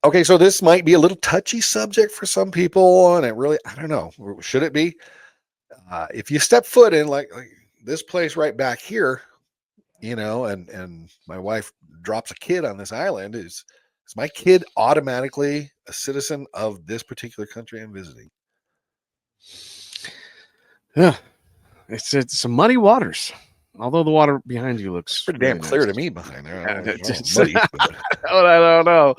Okay, so this might be a little touchy subject for some people, and I don't know. Should it be? If you step foot in like this place right back here, and my wife drops a kid on this island, is my kid automatically a citizen of this particular country I'm visiting? Yeah, it's some muddy waters. Although the water behind you It's looks pretty damn really clear nice. to me behind there. Yeah, I don't know, muddy, but I don't know.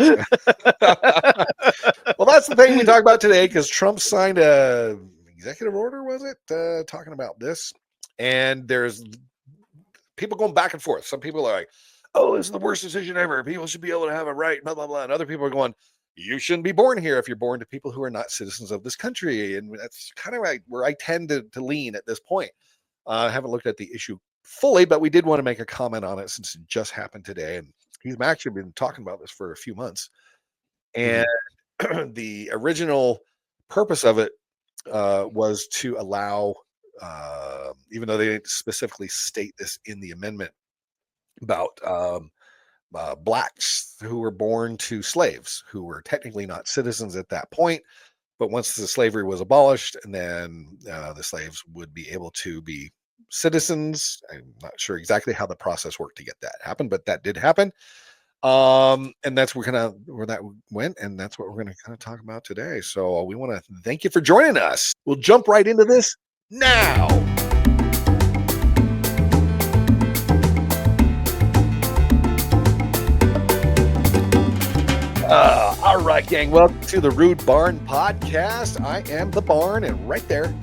well, that's the thing we talk about today because Trump signed a executive order, was it, talking about this? And there's people going back and forth. Some people are like, "Oh, this is the worst decision ever. People should be able to have a right." Blah blah blah. And other people are going, "You shouldn't be born here if you're born to people who are not citizens of this country." And that's kind of like where I tend to lean at this point. I haven't looked at the issue fully, but we did want to make a comment on it since it just happened today. And he's actually been talking about this for a few months. And the original purpose of it was to allow, even though they didn't specifically state this in the amendment, about blacks who were born to slaves who were technically not citizens at that point. But once the slavery was abolished, and then the slaves would be able to be citizens. I'm not sure exactly how the process worked to get that happen, but that did happen. And that's where that went, and that's what we're going to kind of talk about today. So we want to thank you for joining us. We'll jump right into this now. All right, gang. Welcome to the Rude Barn podcast. I am the Barn, and right there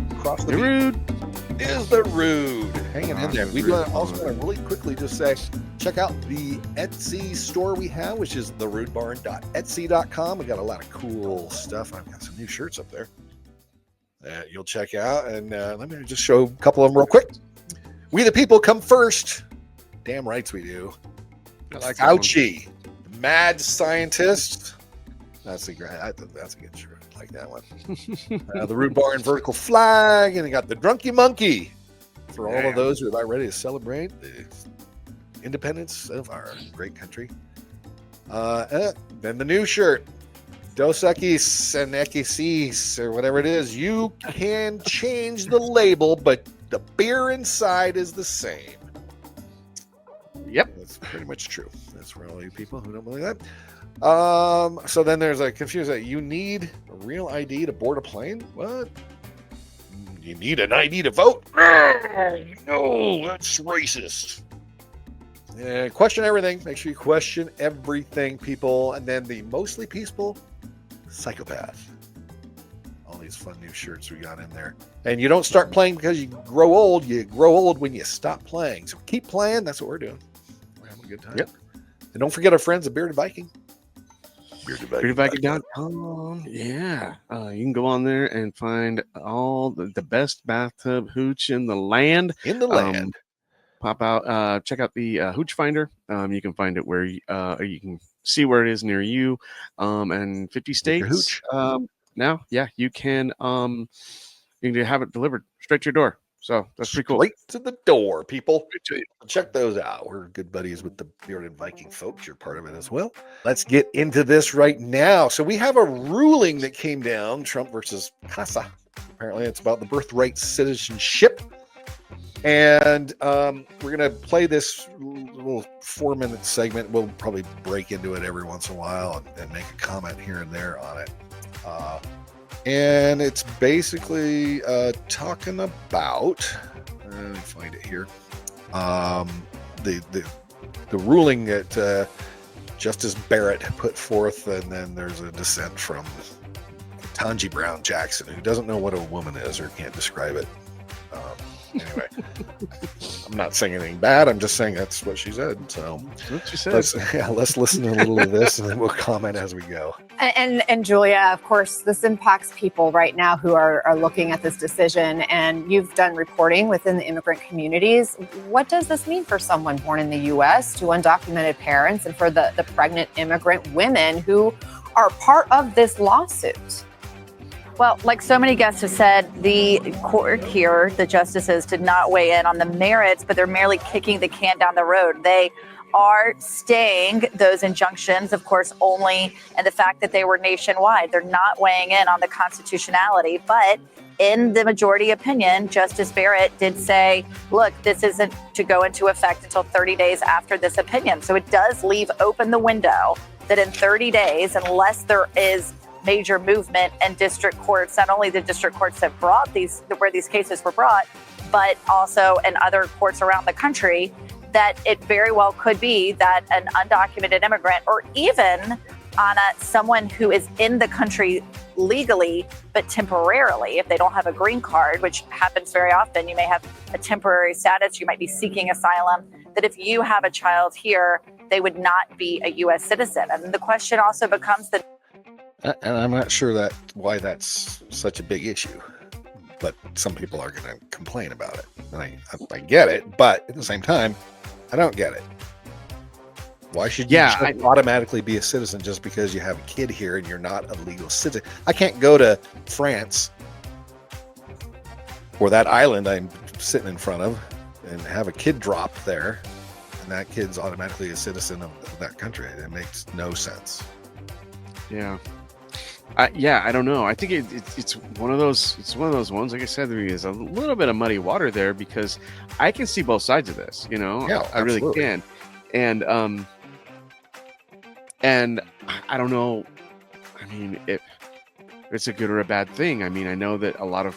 across the Rude is the Rude. Hanging in there. We also want to really quickly just say, check out the Etsy store we have, which is therudebarn.etsy.com. We got a lot of cool stuff. I've got some new shirts up there that you'll check out. And let me just show a couple of them real quick. We the people come first. Damn rights we do. like Fauci, mad scientist. That's a good shirt. I like that one. The Rude Barn vertical flag, and we got the Drunky Monkey for all of those who are about ready to celebrate the independence of our great country. Then the new shirt, Dos Equis and Equisis, or whatever it is. You can change the label, but the beer inside is the same. Yep, that's pretty much true. That's for all you people who don't believe that. So then there's a confusion that you need a real ID to board a plane. What? You need an ID to vote? No, that's racist. Question everything. Make sure you question everything, people. And then the mostly peaceful psychopath. All these fun new shirts we got in there. And you don't start playing because you grow old. You grow old when you stop playing. So keep playing. That's what we're doing. We're having a good time. Yep. And don't forget our friends at Bearded Viking. BeardedViking.com. Yeah. You can go on there and find all the best bathtub hooch in the land. Pop out, check out the hooch finder. You can find it where you can see where it is near you. And 50 states. Now, yeah, you can have it delivered straight to your door. So that's pretty cool. Straight to the door, people. Check those out. We're good buddies with the Bearded Viking folks. You're part of it as well. Let's get into this right now. So we have a ruling that came down, Trump versus Casa. Apparently it's about the birthright citizenship. And we're going to play this little 4-minute segment. We'll probably break into it every once in a while and make a comment here and there on it. And it's basically talking about, let me find it here, the ruling that Justice Barrett put forth, and then there's a dissent from Ketanji Brown Jackson, who doesn't know what a woman is or can't describe it. Anyway, I'm not saying anything bad. I'm just saying that's what she said. So what she said. Let's listen to a little of this, and then we'll comment as we go. And Julia, of course, this impacts people right now who are looking at this decision. And you've done reporting within the immigrant communities. What does this mean for someone born in the U.S. to undocumented parents, and for the pregnant immigrant women who are part of this lawsuit? Well, like so many guests have said, the court here, the justices, did not weigh in on the merits, but they're merely kicking the can down the road. They are staying those injunctions, of course, only, and the fact that they were nationwide. They're not weighing in on the constitutionality. But in the majority opinion, Justice Barrett did say, look, this isn't to go into effect until 30 days after this opinion. So it does leave open the window that in 30 days, unless there is major movement and district courts, not only the district courts that brought these, where these cases were brought, but also in other courts around the country, that it very well could be that an undocumented immigrant, or even on someone who is in the country legally, but temporarily, if they don't have a green card, which happens very often, you may have a temporary status, you might be seeking asylum, that if you have a child here, they would not be a U.S. citizen. And the question also becomes that. And I'm not sure why that's such a big issue, but some people are going to complain about it. And I get it, but at the same time, I don't get it. Why should you automatically be a citizen just because you have a kid here and you're not a legal citizen? I can't go to France or that island I'm sitting in front of and have a kid drop there, and that kid's automatically a citizen of that country. It makes no sense. Yeah. I don't know. I think it's one of those. It's one of those ones. Like I said, there is a little bit of muddy water there because I can see both sides of this. You know, yeah, I really can. And I don't know. I mean, it's a good or a bad thing. I mean, I know that a lot of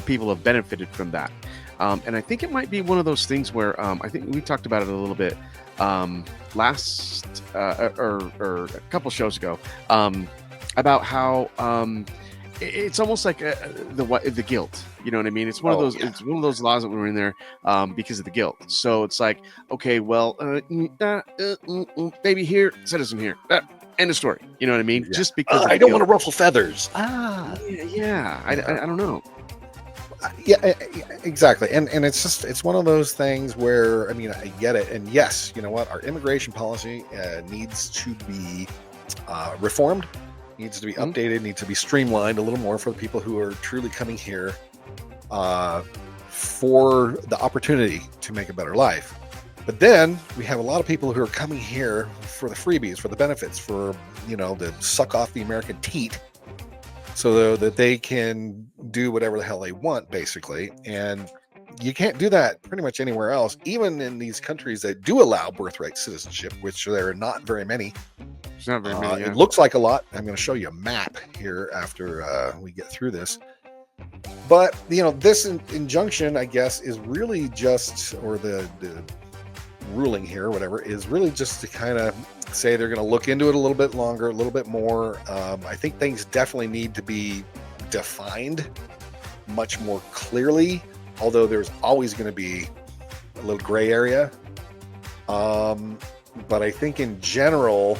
people have benefited from that, and I think it might be one of those things where I think we talked about it a little bit. Last or a couple shows ago about how it's almost like the guilt, you know what I mean? It's one of those. Yeah. It's one of those laws that were in there because of the guilt. So it's like, okay, well, baby here, citizen here, end of story. You know what I mean? Yeah. Just because I don't want to ruffle feathers. Yeah. I don't know. Yeah, exactly. And it's one of those things where, I mean, I get it. And yes, you know what? Our immigration policy needs to be reformed, needs to be updated, needs to be streamlined a little more for the people who are truly coming here for the opportunity to make a better life. But then we have a lot of people who are coming here for the freebies, for the benefits, for, you know, to suck off the American teat, so that they can do whatever the hell they want, basically. And you can't do that pretty much anywhere else, even in these countries that do allow birthright citizenship, which there are not very many. It's not very many. It looks like a lot. I'm going to show you a map here after we get through this. But, you know, this injunction, I guess, is really just, or the ruling here, whatever, is really just to kind of say they're going to look into it a little bit longer, a little bit more. I think things definitely need to be defined much more clearly, although there's always going to be a little gray area. But I think in general,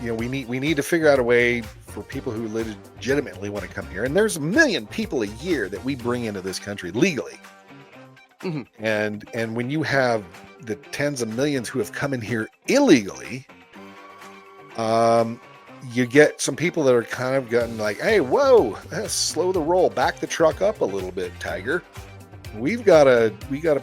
you know, we need to figure out a way for people who legitimately want to come here. And there's 1 million people a year that we bring into this country legally. Mm-hmm. And when you have the tens of millions who have come in here illegally, you get some people that are kind of gotten like, hey, whoa, let's slow the roll, back the truck up a little bit, Tiger. We got to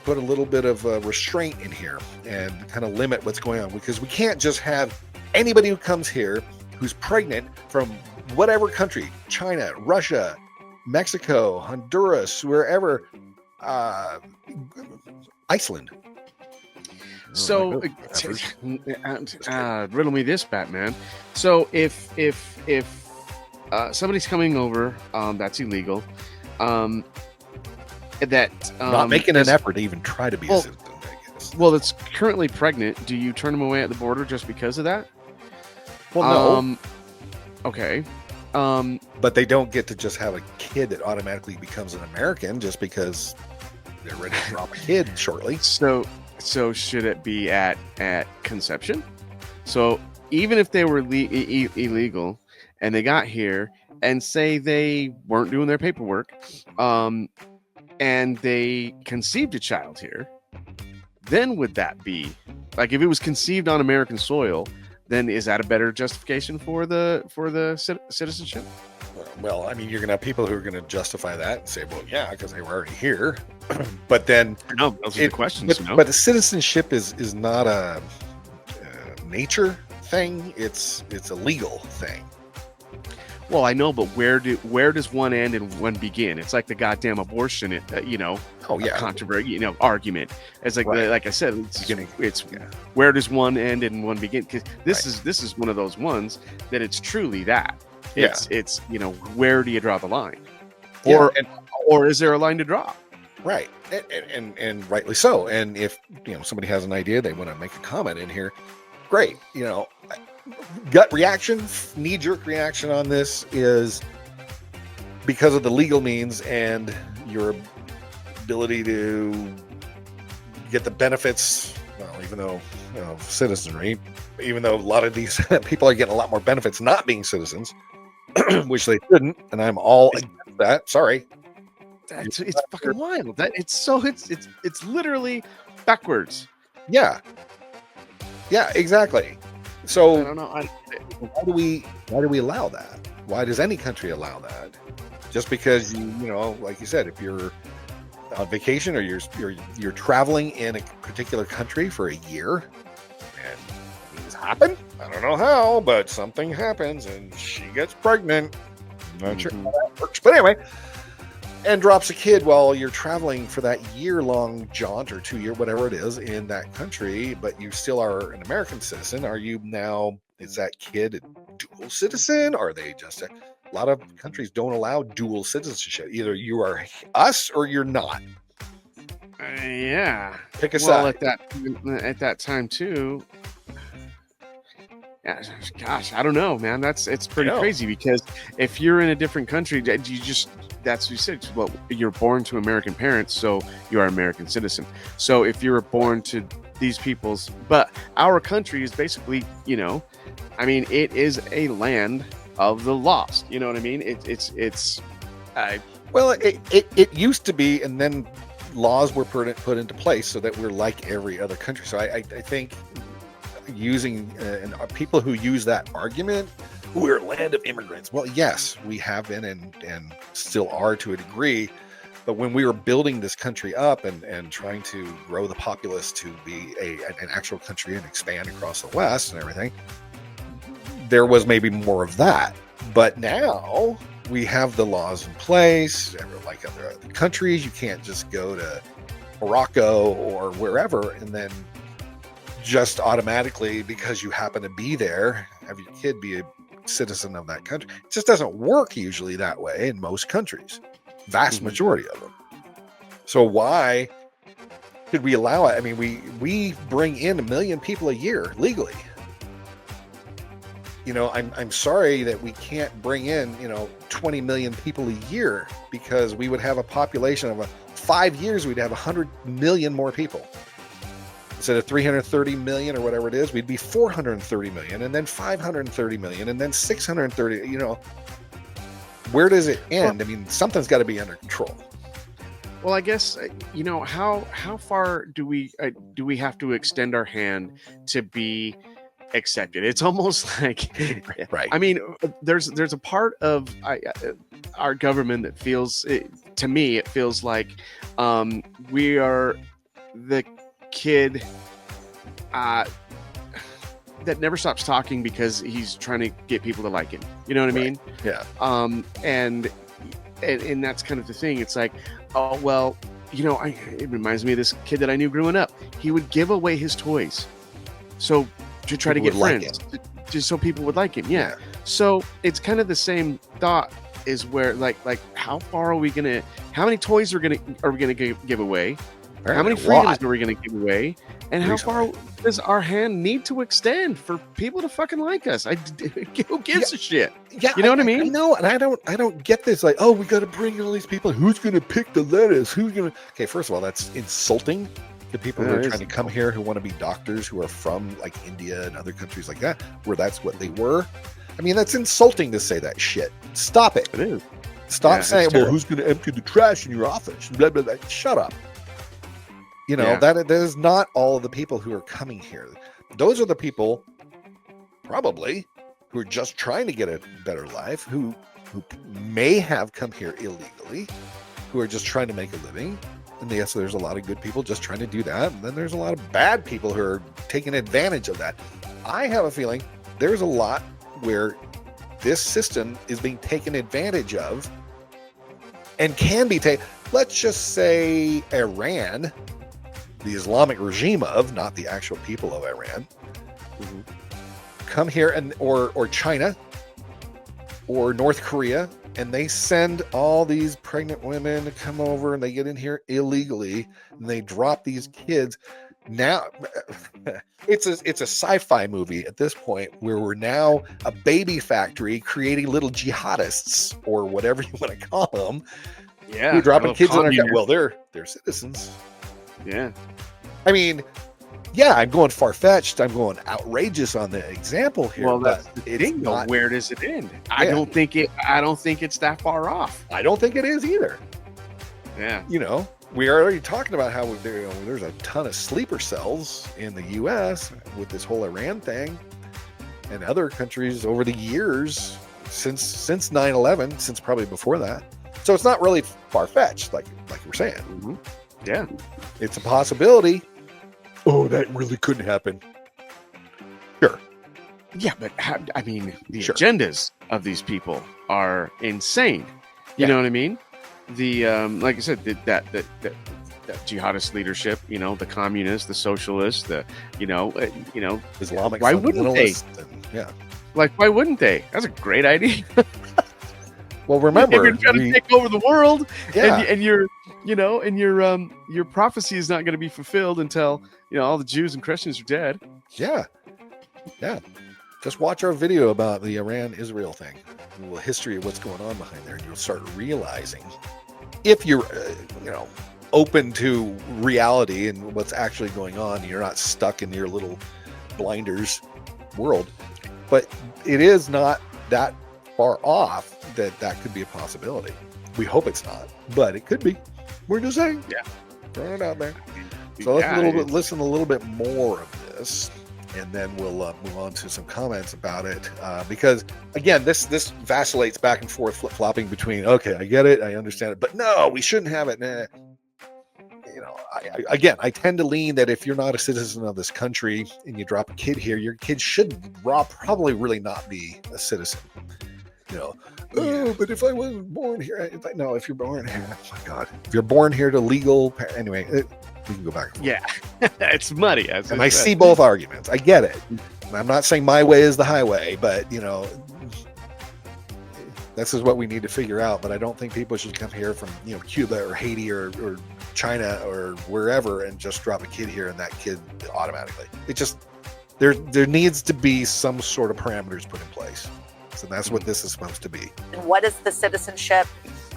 put a little bit of restraint in here and kind of limit what's going on, because we can't just have anybody who comes here who's pregnant from whatever country, China, Russia, Mexico, Honduras, wherever, Iceland. So, riddle me this, Batman. So, if somebody's coming over, that's illegal. Not making an effort to even try to be a citizen, I guess. Well, that's currently pregnant. Do you turn them away at the border just because of that? Well, no. Okay. But they don't get to just have a kid that automatically becomes an American just because they're ready to drop a kid shortly. So should it be at conception? So even if they were illegal and they got here and say they weren't doing their paperwork, and they conceived a child here, then would that be like, if it was conceived on American soil, then is that a better justification for the citizenship? Well, I mean, you're going to have people who are going to justify that and say, well, yeah, because they were already here. But then, no, those are the questions. But the citizenship is not a nature thing. It's a legal thing. Well, I know, but where does one end and one begin? It's like the goddamn abortion, controversy, argument. It's like like I said, it's where does one end and one begin? Because this is one of those ones that it's truly that. It's where do you draw the line, or is there a line to draw? Right, and rightly so. And if somebody has an idea, they want to make a comment in here, great. Gut reaction, knee-jerk reaction on this is because of the legal means and your ability to get the benefits. Well, even though citizenry, even though a lot of these people are getting a lot more benefits not being citizens, which they shouldn't, and I'm all against that. Sorry, it's fucking wild. It's literally backwards. Yeah, exactly. So I don't know. Why do we allow that? Why does any country allow that? Just because like you said, if you're on vacation or you're traveling in a particular country for a year, and things happen. I don't know how, but something happens, and she gets pregnant. I'm not sure how that works, but anyway, and drops a kid while you're traveling for that year-long jaunt or 2 year, whatever it is, in that country, but you still are an American citizen. Are you now? Is that kid a dual citizen? Are they just a lot of countries don't allow dual citizenship? Either you are us or you're not. Yeah. Pick a side. At that time too. Yeah, gosh, I don't know, man. It's pretty crazy because if you're in a different country, that's what you said. Well, you're born to American parents, so you are an American citizen. So if you're born to these people's, but our country is basically, it is a land of the lost. You know what I mean? Well, it used to be, and then laws were put into place so that we're like every other country. So I think using and people who use that argument, we're a land of immigrants. Well, yes, we have been and still are to a degree. But when we were building this country up and trying to grow the populace to be an actual country and expand across the West and everything, there was maybe more of that. But now we have the laws in place. Like other countries, you can't just go to Morocco or wherever and then just automatically, because you happen to be there, have your kid be a citizen of that country. It just doesn't work usually that way in most countries, vast majority of them. So why could we allow it? I mean, we bring in 1 million people a year legally. I'm sorry that we can't bring in 20 million people a year, because we would have a population of 5 years, we'd have 100 million more people. Instead of 330 million or whatever it is, we'd be 430 million, and then 530 million, and then 630. Where does it end? I mean, something's got to be under control. Well, I guess how far do we have to extend our hand to be accepted? It's almost like, right. I mean, there's a part of our government that feels, to me, it feels like we are the kid that never stops talking because he's trying to get people to like him. You know what I mean? Yeah. And that's kind of the thing. It's like, oh well, it reminds me of this kid that I knew growing up. He would give away his toys, so to try people to get friends, just so people would like him. Yeah. So it's kind of the same thought. Is where like how far are we gonna? How many toys are we gonna give away? How many freedoms are we going to give away? And how far does our hand need to extend for people to fucking like us? Who gives a shit? Yeah, you know what I mean? I know, and I don't get this. Like, oh, we got to bring all these people. Who's going to pick the lettuce? Who's going to? Okay, first of all, that's insulting to people who are trying to come here, who want to be doctors, who are from like India and other countries like that, where that's what they were. I mean, that's insulting to say that shit. Stop it. It is. Stop saying, well, who's going to empty the trash in your office? Blah, blah, blah. Shut up. That is not all of the people who are coming here. Those are the people probably, who are just trying to get a better life, who may have come here illegally, who are just trying to make a living. And yes, there's a lot of good people just trying to do that. And then there's a lot of bad people who are taking advantage of that. I have a feeling there's a lot where this system is being taken advantage of and can be taken. Let's just say Iran, the Islamic regime of, not the actual people of Iran, come here, and or China or North Korea, and they send all these pregnant women to come over, and they get in here illegally, and they drop these kids. Now it's a sci-fi movie at this point, where we're now a baby factory creating little jihadists, or whatever you want to call them. Yeah, who are dropping kids in our well, they're citizens. Yeah, I mean, yeah, I'm going far-fetched. I'm going outrageous on the example here. Well, but that's the it's thing, not. Where does it end? Yeah. I don't think it's that far off. I don't think it is either. Yeah. You know, we are already talking about how there's a ton of sleeper cells in the U.S. with this whole Iran thing, and other countries over the years since 9/11, since probably before that. So it's not really far-fetched, like you were saying. Mm-hmm. Yeah, it's a possibility. Oh, that really couldn't happen. Sure. Yeah, but I mean, the agendas of these people are insane. You know what I mean? The like I said, that jihadist leadership. You know, the communists, the socialists, the Islamic. Why wouldn't they? Like, why wouldn't they? That's a great idea. Well, remember, if you're trying to take over the world, yeah. and your prophecy is not going to be fulfilled until all the Jews and Christians are dead. Yeah. Just watch our video about the Iran-Israel thing, the history of what's going on behind there, and you'll start realizing, if you're open to reality and what's actually going on, you're not stuck in your little blinders world. But it is not that far off that could be a possibility. We hope it's not, but it could be. We're just saying, throwing it out there. So let's listen a little bit more of this, and then we'll move on to some comments about it. Because again, this vacillates back and forth, flip-flopping between, okay, I get it, I understand it, but no, we shouldn't have it. Nah. I tend to lean that if you're not a citizen of this country and you drop a kid here, your kid should probably really not be a citizen. But if I wasn't born here, if you're born here, oh my God, if you're born here to legal, anyway, we can go back. Yeah, it's muddy. And I see both arguments. I get it. I'm not saying my way is the highway, but this is what we need to figure out. But I don't think people should come here from Cuba or Haiti or China or wherever and just drop a kid here and that kid automatically. It just there needs to be some sort of parameters put in place. So that's what this is supposed to be. And what is the citizenship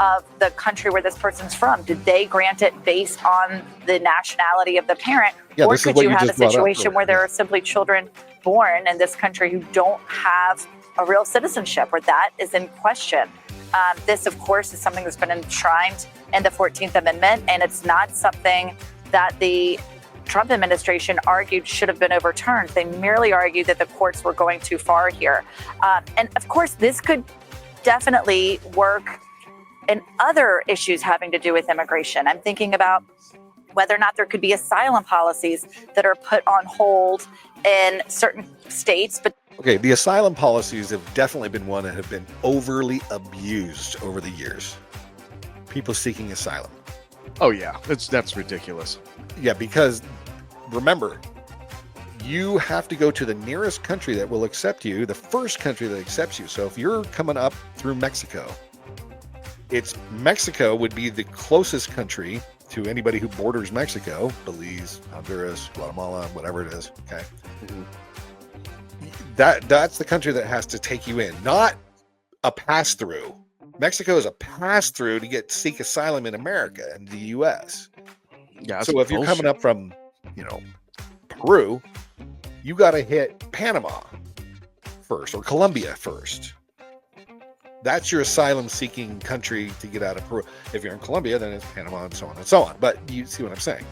of the country where this person's from? Did they grant it based on the nationality of the parent? Yeah, or could you have a situation where there are simply children born in this country who don't have a real citizenship, where that is in question? This, of course, is something that's been enshrined in the 14th Amendment, and it's not something that the Trump administration argued should have been overturned. They merely argued that the courts were going too far here. And of course, this could definitely work in other issues having to do with immigration. I'm thinking about whether or not there could be asylum policies that are put on hold in certain states. But okay, the asylum policies have definitely been one that have been overly abused over the years. People seeking asylum. Oh yeah, that's ridiculous. Yeah, because remember, you have to go to the nearest country that will accept you, the first country that accepts you. So if you're coming up through Mexico, Mexico would be the closest country to anybody who borders Mexico, Belize, Honduras, Guatemala, whatever it is. Okay. Mm-hmm. That's the country that has to take you in, not a pass-through. Mexico is a pass-through to seek asylum in America and the U.S. Yeah. So if you're coming up from, Peru, you got to hit Panama first or Colombia first. That's your asylum-seeking country to get out of Peru. If you're in Colombia, then it's Panama and so on and so on. But you see what I'm saying.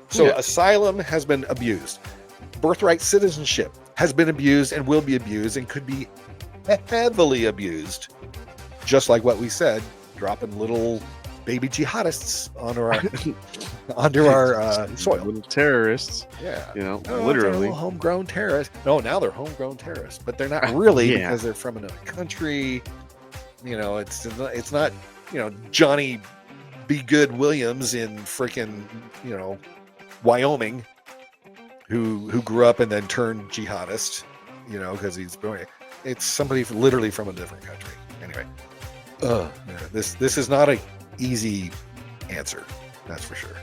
So asylum has been abused. Birthright citizenship has been abused and will be abused and could be heavily abused, just like what we said, dropping little baby jihadists onto our soil. Little terrorists. Yeah, literally homegrown terrorists. No, now they're homegrown terrorists, but they're not really because they're from another country. It's not Johnny Be Good Williams in freaking Wyoming who grew up and then turned jihadist, because it's somebody literally from a different country. Anyway, this is not a easy answer, that's for sure.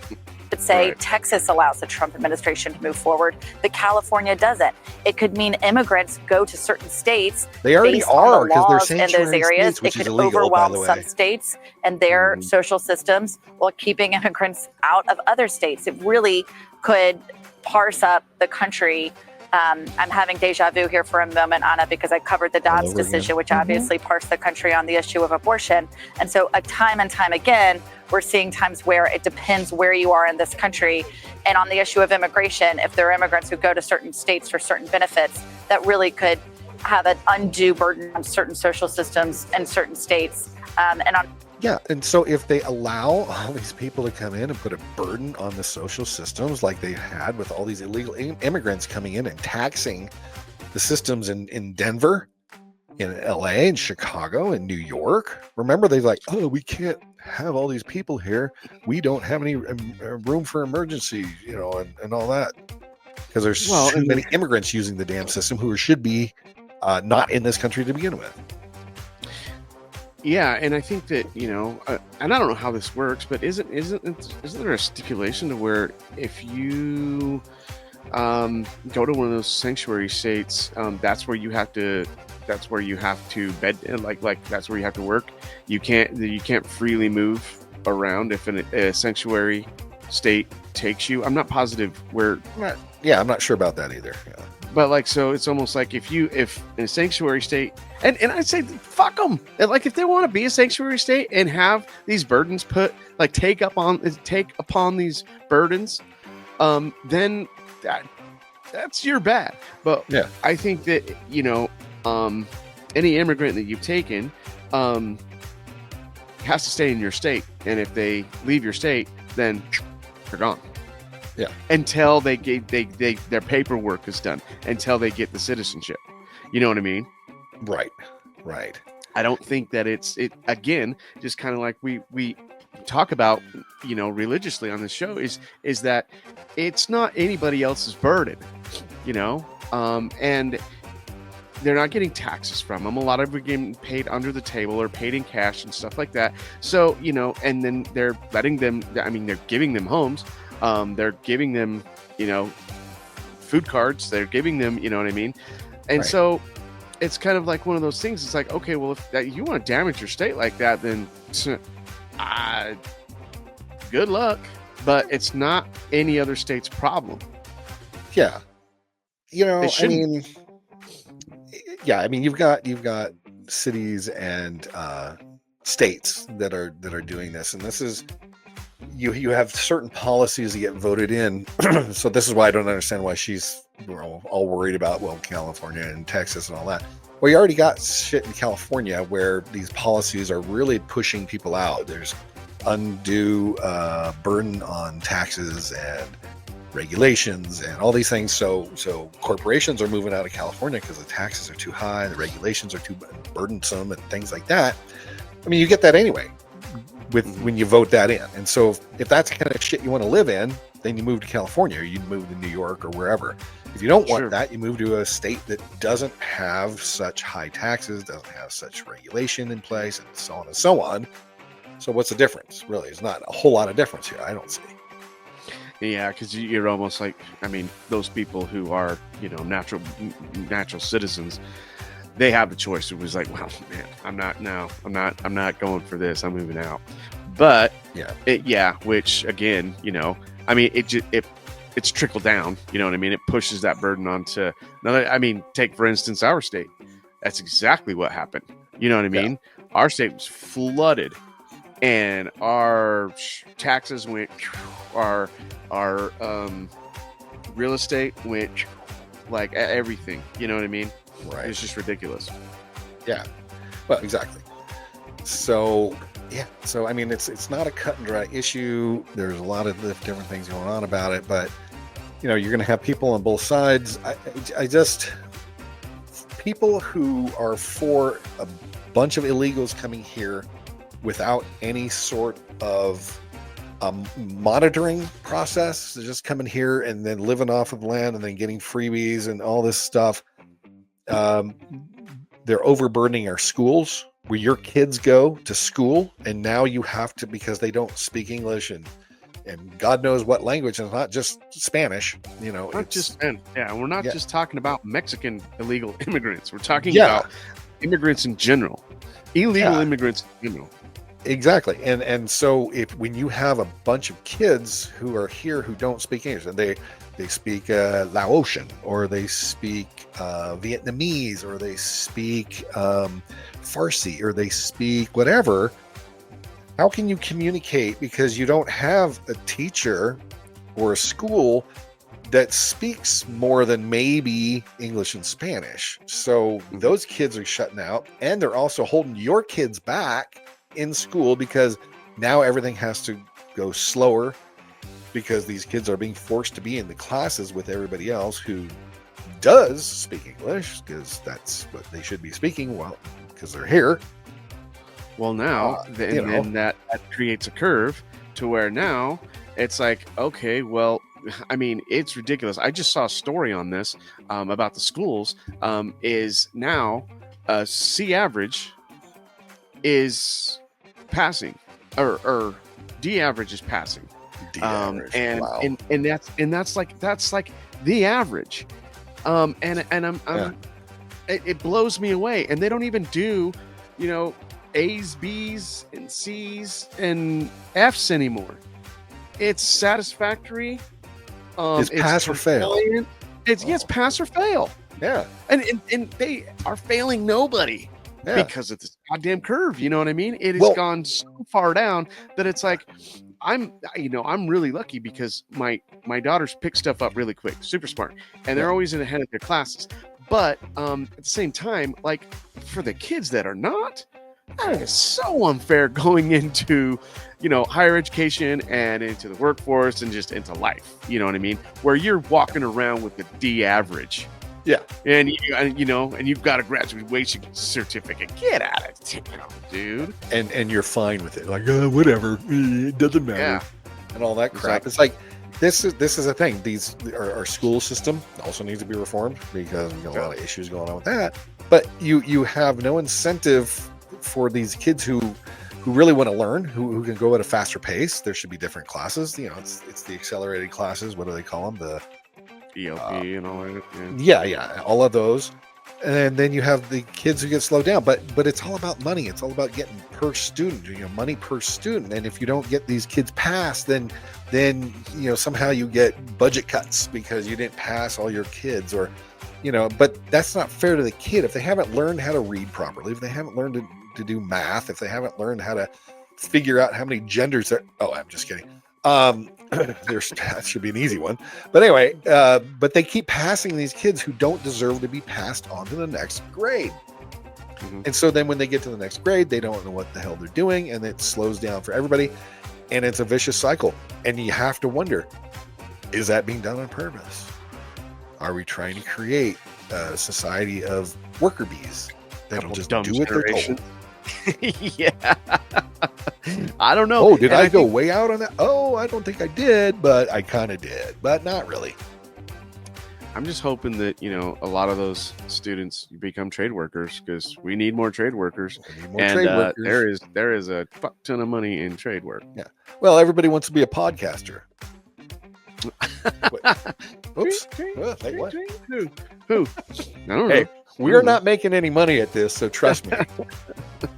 Could say Texas allows the Trump administration to move forward, but California doesn't. It could mean immigrants go to certain states. They already are, because they're sanctuary in those areas. states, which it could is illegal, overwhelm some states and their social systems while keeping immigrants out of other states. It really could parse up the country. I'm having deja vu here for a moment, Anna, because I covered the Dobbs decision, which obviously parsed the country on the issue of abortion. And so time and time again, we're seeing times where it depends where you are in this country. And on the issue of immigration, if there are immigrants who go to certain states for certain benefits, that really could have an undue burden on certain social systems in certain states. And so if they allow all these people to come in and put a burden on the social systems like they had with all these illegal immigrants coming in and taxing the systems in Denver, in LA, in Chicago, in New York. Remember, they're like, oh, we can't have all these people here. We don't have any room for emergency, and all that. Because there's too many immigrants using the damn system who should be not in this country to begin with. Yeah, and I think that and I don't know how this works, but isn't there a stipulation to where if you go to one of those sanctuary states, that's where you have to bed, like that's where you have to work. You can't freely move around if a sanctuary state takes you. I'm not positive where. I'm not sure about that either. Yeah. But so it's almost like if in a sanctuary state, and I'd say fuck them. Like if they want to be a sanctuary state and have these burdens take upon these burdens, then that's your bad. But I think that any immigrant that you've taken has to stay in your state, and if they leave your state, then they're gone. Yeah. Until their paperwork is done, until they get the citizenship. You know what I mean? Right. I don't think that it again, just kind of like we talk about, religiously on this show is that it's not anybody else's burden, and they're not getting taxes from them. A lot of them are getting paid under the table or paid in cash and stuff like that. So, and then they're letting them, they're giving them homes. They're giving them, food cards. They're giving them, you know what I mean? And so it's kind of like one of those things. It's like, okay, well, if you want to damage your state like that, then good luck. But it's not any other state's problem. Yeah. You've got cities and states that are doing this, and this is. You have certain policies that get voted in. So this is why I don't understand why she's all worried about, California and Texas and all that. Well, you already got shit in California where these policies are really pushing people out. There's undue burden on taxes and regulations and all these things. So corporations are moving out of California because the taxes are too high, the regulations are too burdensome and things like that. You get that anyway. When you vote that in. And so if that's the kind of shit you want to live in, then you move to California, or you move to New York or wherever. If you don't want that, you move to a state that doesn't have such high taxes, doesn't have such regulation in place, and so on and so on. So what's the difference? Really, there's not a whole lot of difference here, I don't see. Yeah, because you're almost like, those people who are, natural citizens, they have the choice. It was like, well, man, I'm not going for this. I'm moving out. But which again, it's trickled down. You know what I mean? It pushes that burden onto another. Take for instance our state. That's exactly what happened. You know what I mean? Yeah. Our state was flooded, and our taxes went. Our real estate went like everything. You know what I mean? Right. It's just ridiculous. Yeah. Well, exactly. So yeah. So I mean, it's not a cut and dry issue. There's a lot of different things going on about it, but you're going to have people on both sides. I just people who are for a bunch of illegals coming here without any sort of monitoring process, they're just coming here and then living off of the land and then getting freebies and all this stuff. They're overburdening our schools where your kids go to school, and now you have to, because they don't speak English and God knows what language, and it's not just Spanish, Not just, and we're not just talking about Mexican illegal immigrants. We're talking Yeah. about immigrants in general, illegal immigrants in general. Exactly. And so when you have a bunch of kids who are here who don't speak English, and they speak Laotian, or they speak Vietnamese, or they speak Farsi, or they speak whatever, how can you communicate? Because you don't have a teacher or a school that speaks more than maybe English and Spanish. So those kids are shutting out, and they're also holding your kids back in school because now everything has to go slower because these kids are being forced to be in the classes with everybody else who does speak English, because that's what they should be speaking, well, because they're here. Well, now, then that creates a curve to where now it's like, okay, well, I mean, it's ridiculous. I just saw a story on this about the schools is now C average is passing, or D average is passing. And wow. and that's like the average. It blows me away. And they don't even do, A's, B's, and C's and F's anymore. It's satisfactory. It's pass or fail. It's pass or fail. Yeah. And they are failing nobody. Yeah. Because of this goddamn curve, you know what I mean? It has gone so far down that it's like, I'm really lucky because my daughters pick stuff up really quick, super smart, and they're always ahead of their classes. But at the same time, like for the kids that are not, that is so unfair going into, higher education and into the workforce and just into life. You know what I mean? Where you're walking around with the D average. Yeah. And you've got a graduation certificate. Get out of town, dude. And you're fine with it. Like, whatever. It doesn't matter. Yeah. And all that crap. It's like this is a thing. Our school system also needs to be reformed because a lot of issues going on with that. But you have no incentive for these kids who really want to learn, who can go at a faster pace. There should be different classes. It's the accelerated classes. What do they call them? The ELP and all that. Yeah, all of those. And then you have the kids who get slowed down, but it's all about money. It's all about getting per student, money per student. And if you don't get these kids passed, then somehow you get budget cuts because you didn't pass all your kids, or but that's not fair to the kid. If they haven't learned how to read properly, if they haven't learned to do math, if they haven't learned how to figure out how many genders there. Oh, I'm just kidding. That should be an easy one. But anyway, but they keep passing these kids who don't deserve to be passed on to the next grade. Mm-hmm. And so then when they get to the next grade, they don't know what the hell they're doing, and it slows down for everybody. And it's a vicious cycle. And you have to wonder, is that being done on purpose? Are we trying to create a society of worker bees that'll just do what they're told? Yeah. I don't know. Oh, did I go way out on that? Oh, I don't think I did, but I kind of did, but not really. I'm just hoping that, a lot of those students become trade workers, because we need more trade workers. There is a fuck ton of money in trade work. Yeah. Well, everybody wants to be a podcaster. Oops. What? Who? I don't know. We are not making any money at this, so trust me.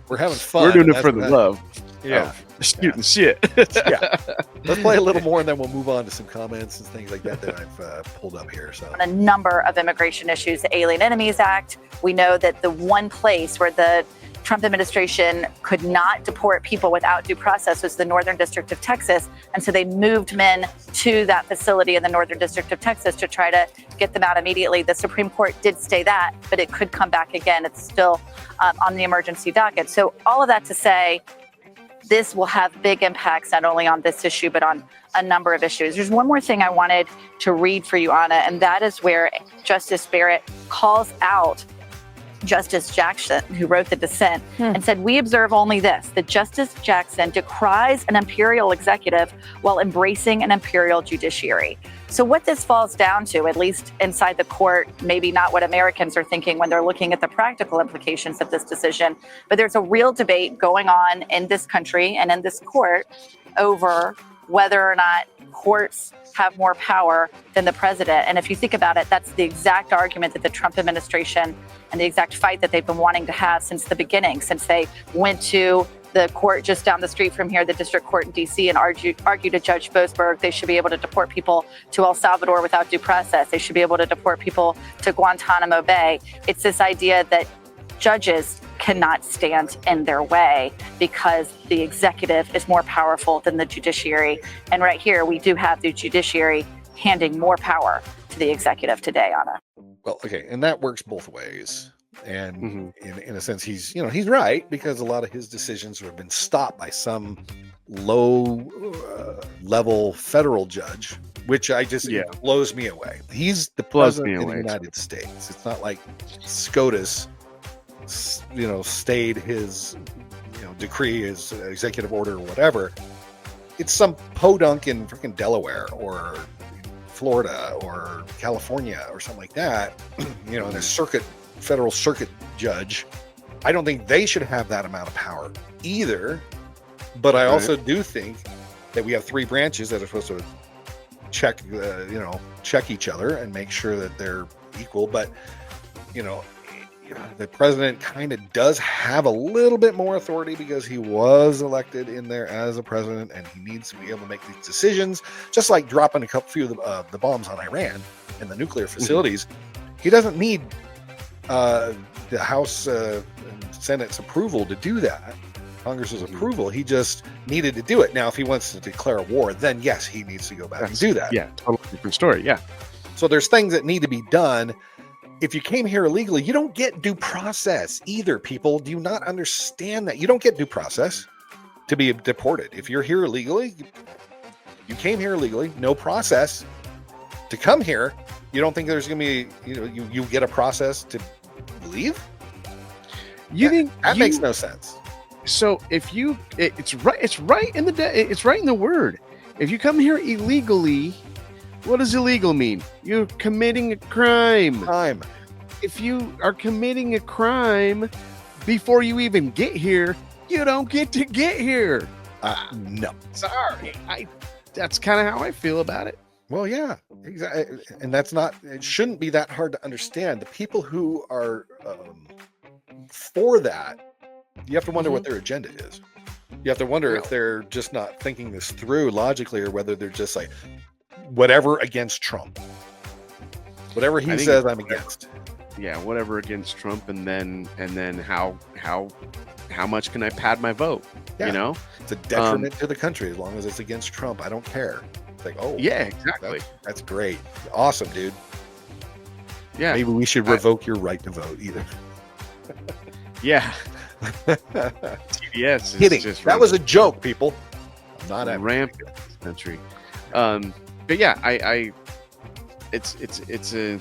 We're having fun. We're doing it for the love. Yeah. Shooting shit. Yeah. Let's play a little more, and then we'll move on to some comments and things like that I've pulled up here. So, on a number of immigration issues, the Alien Enemies Act, we know that the one place where the Trump administration could not deport people without due process was the Northern District of Texas. And so they moved men to that facility in the Northern District of Texas to try to get them out immediately. The Supreme Court did stay that, but it could come back again. It's still on the emergency docket. So all of that to say, this will have big impacts not only on this issue, but on a number of issues. There's one more thing I wanted to read for you, Anna, and that is where Justice Barrett calls out Justice Jackson, who wrote the dissent, and said, "We observe only this, that Justice Jackson decries an imperial executive while embracing an imperial judiciary." So what this falls down to, at least inside the court, maybe not what Americans are thinking when they're looking at the practical implications of this decision, but there's a real debate going on in this country and in this court over whether or not courts have more power than the president. And if you think about it, that's the exact argument that the Trump administration and the exact fight that they've been wanting to have since the beginning, since they went to the court just down the street from here, the district court in D.C., and argued to Judge Boasberg they should be able to deport people to El Salvador without due process. They should be able to deport people to Guantanamo Bay. It's this idea that judges cannot stand in their way because the executive is more powerful than the judiciary. And right here, we do have the judiciary handing more power to the executive today, Anna. Well, okay, and that works both ways. And in a sense, he's right, because a lot of his decisions have been stopped by some low level federal judge, which it blows me away. He's the president of the United States. It's not like SCOTUS stayed his decree, his executive order, or whatever. It's some podunk in freaking Delaware or Florida or California or something like that, and a federal circuit judge. I don't think they should have that amount of power either. But I also do think that we have three branches that are supposed to check each other and make sure that they're equal. But the president kind of does have a little bit more authority because he was elected in there as a president, and he needs to be able to make these decisions, just like dropping a few of the bombs on Iran and the nuclear facilities. He doesn't need the House and Senate's approval to do that, Congress's approval. He just needed to do it. Now, if he wants to declare a war, then yes, he needs to go back and do that. Yeah, totally different story. Yeah. So there's things that need to be done. If you came here illegally, you don't get due process either, people. Do you not understand that? You don't get due process to be deported. If you're here illegally, you came here illegally, no process to come here. You don't think there's going to be, you get a process to leave? That makes no sense. So if it's right in the word. If you come here illegally, what does illegal mean? You're committing a crime. If you are committing a crime before you even get here, you don't get to get here. No. Sorry. That's kind of how I feel about it. Well, yeah, exactly. And it shouldn't be that hard to understand. The people who are for that, you have to wonder what their agenda is. You have to wonder if they're just not thinking this through logically, or whether they're just like, whatever against Trump. Whatever he says, I'm against. Yeah, whatever against Trump, and then how much can I pad my vote? Yeah. It's a detriment to the country as long as it's against Trump. I don't care. It's like, yeah, exactly. That's great. Awesome, dude. Yeah. Maybe we should revoke your right to vote either. Yeah. TBS is kidding. Just that was a joke, people. I'm not at rampant in this country. But yeah, it's a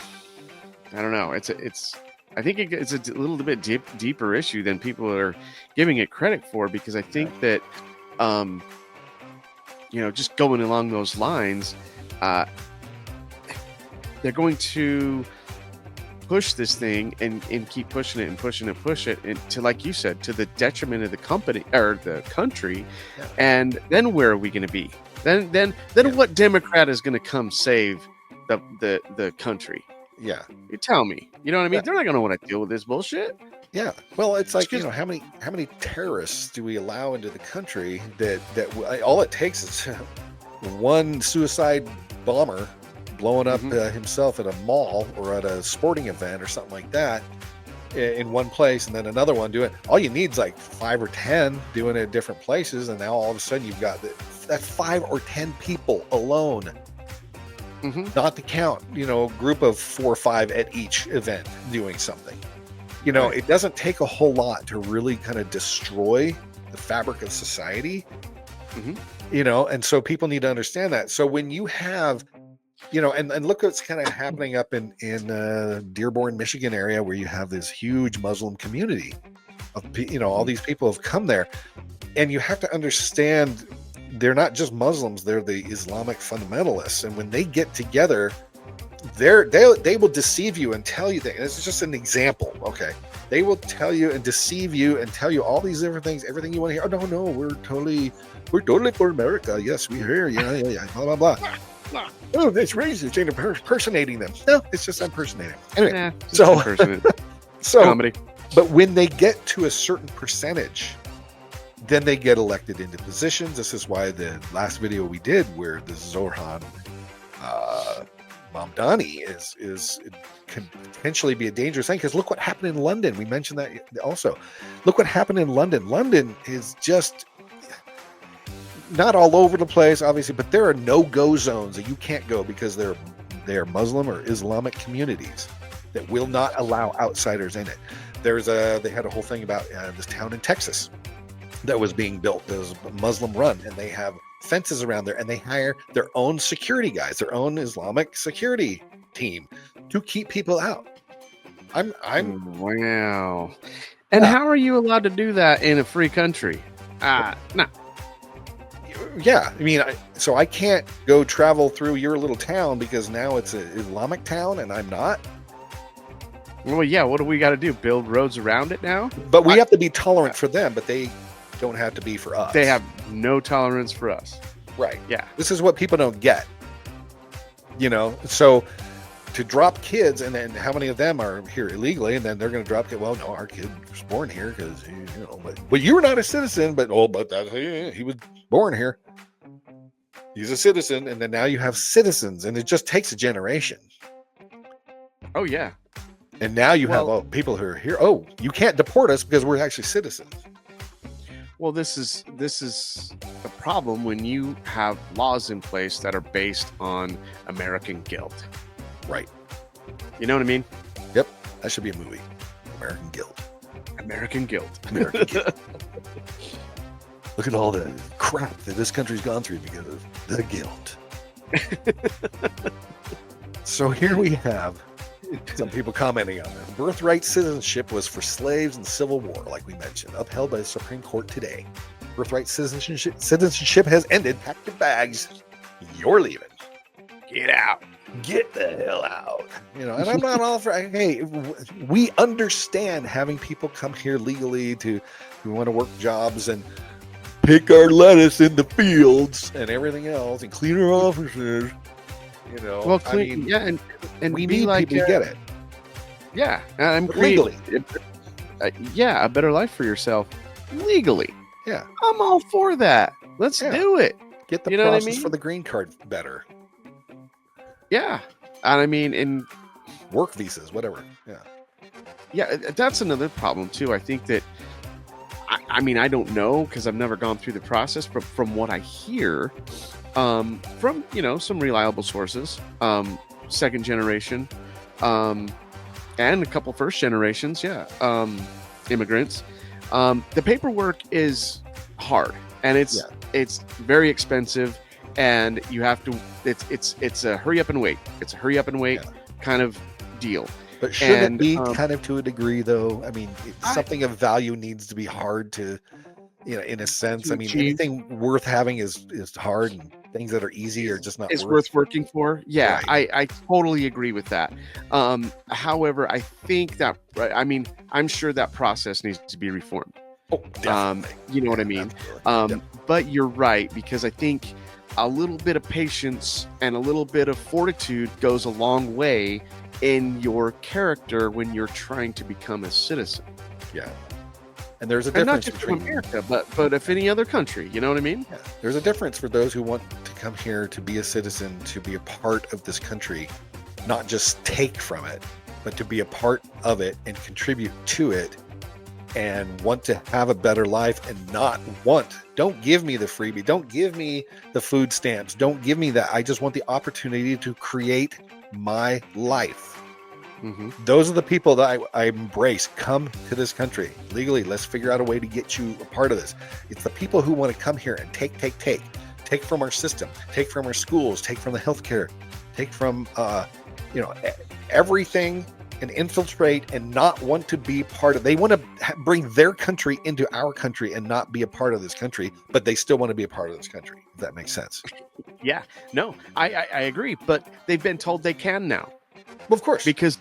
I don't know. I think it's a little bit deeper issue than people are giving it credit for, because I think that, just going along those lines, they're going to push this thing and keep pushing it and pushing it and to, like you said, to the detriment of the company or the country. Yeah. And then where are we going to be? Then what Democrat is going to come save the country? Yeah. You tell me. You know what I mean? Yeah. They're not going to want to deal with this bullshit. Yeah. Well, it's like, how many terrorists do we allow into the country that all it takes is one suicide bomber blowing up himself at a mall or at a sporting event or something like that, in one place and then another one doing. All you need is like 5 or 10 doing it at different places, and now all of a sudden you've got that 5 or 10 people alone. Not to count, a group of 4 or 5 at each event doing something. It doesn't take a whole lot to really kind of destroy the fabric of society. And so people need to understand that. So when you have, and look what's kind of happening up in Dearborn, Michigan area, where you have this huge Muslim community of, all these people have come there, and you have to understand they're not just Muslims, they're the Islamic fundamentalists. And when they get together, they will deceive you and tell you that. This is just an example. Okay. They will tell you and deceive you and tell you all these different things, everything you want to hear. Oh, no, we're totally for America. Yes, we're here. Yeah, blah, blah, blah. Oh, that's racist. Ain't impersonating them. No, it's just impersonating. Anyway, so comedy. But when they get to a certain percentage, then they get elected into positions. This is why the last video we did, where the Zohran Mamdani can potentially be a dangerous thing, because look what happened in London. We mentioned that also. Look what happened in London. London is just not all over the place, obviously, but there are no-go zones that you can't go because they're Muslim or Islamic communities that will not allow outsiders in it. They had a whole thing about this town in Texas that was being built. That was Muslim run, and they have fences around there, and they hire their own security guys, their own Islamic security team to keep people out. Wow. And how are you allowed to do that in a free country? No. Yeah, I mean, so I can't go travel through your little town because now it's an Islamic town and I'm not. Well, yeah, what do we got to do? Build roads around it now? But we have to be tolerant for them, but they don't have to be for us. They have no tolerance for us. Right. Yeah. This is what people don't get. So to drop kids, and then how many of them are here illegally, and then they're going to drop kids. Well, no, our kid was born here because, but you were not a citizen, but he was born here. He's a citizen, and then now you have citizens, and it just takes a generation. Oh, yeah. And now you have people who are here. Oh, you can't deport us because we're actually citizens. Well, this is a problem when you have laws in place that are based on American guilt. Right. You know what I mean? Yep. That should be a movie. American guilt. American guilt. American guilt. Look at all the crap that this country's gone through because of the guilt. So here we have some people commenting on this. Birthright citizenship was for slaves in the Civil War, like we mentioned, upheld by the Supreme Court today. Birthright citizenship has ended. Pack your bags. You're leaving. Get out. Get the hell out. And I'm not all for, hey, we understand having people come here legally who want to work jobs and pick our lettuce in the fields and everything else and clean our offices. Well, and we be need like, people to get it. Yeah, I'm legally. A better life for yourself legally. Yeah, I'm all for that. Let's do it. Get the process for the green card better. Yeah, and I mean, in work visas, whatever. Yeah, that's another problem too. I think that. I mean, I don't know because I've never gone through the process, but from what I hear, from some reliable sources, second generation, and a couple first generations, immigrants, the paperwork is hard and it's very expensive, and you have to. It's a hurry up and wait. It's a hurry up and wait kind of deal. But shouldn't it be kind of to a degree, though? I mean, something of value needs to be hard to, in a sense. I mean, anything worth having is hard, and things that are easy are just not worth working for. Yeah, right. I totally agree with that. However, I think that, I'm sure that process needs to be reformed. Oh, definitely. You know what I mean? But you're right, because I think a little bit of patience and a little bit of fortitude goes a long way in your character when you're trying to become a citizen. Yeah. And there's a difference between America, but if any other country, you know what I mean? Yeah. There's a difference for those who want to come here to be a citizen, to be a part of this country, not just take from it. but to be a part of it and contribute to it and want to have a better life and don't give me the freebie, don't give me the food stamps, don't give me that. I just want the opportunity to create my life. Those are the people that I embrace. Come to this country legally. Let's figure out a way to get you a part of this. It's the people who want to come here and take from our system, take from our schools, take from the healthcare, take from everything, and infiltrate and not want to be part of. They want to bring their country into our country and not be a part of this country, but they still want to be a part of this country. If that makes sense. Yeah, no, I agree, but they've been told they can now. Well, of course, because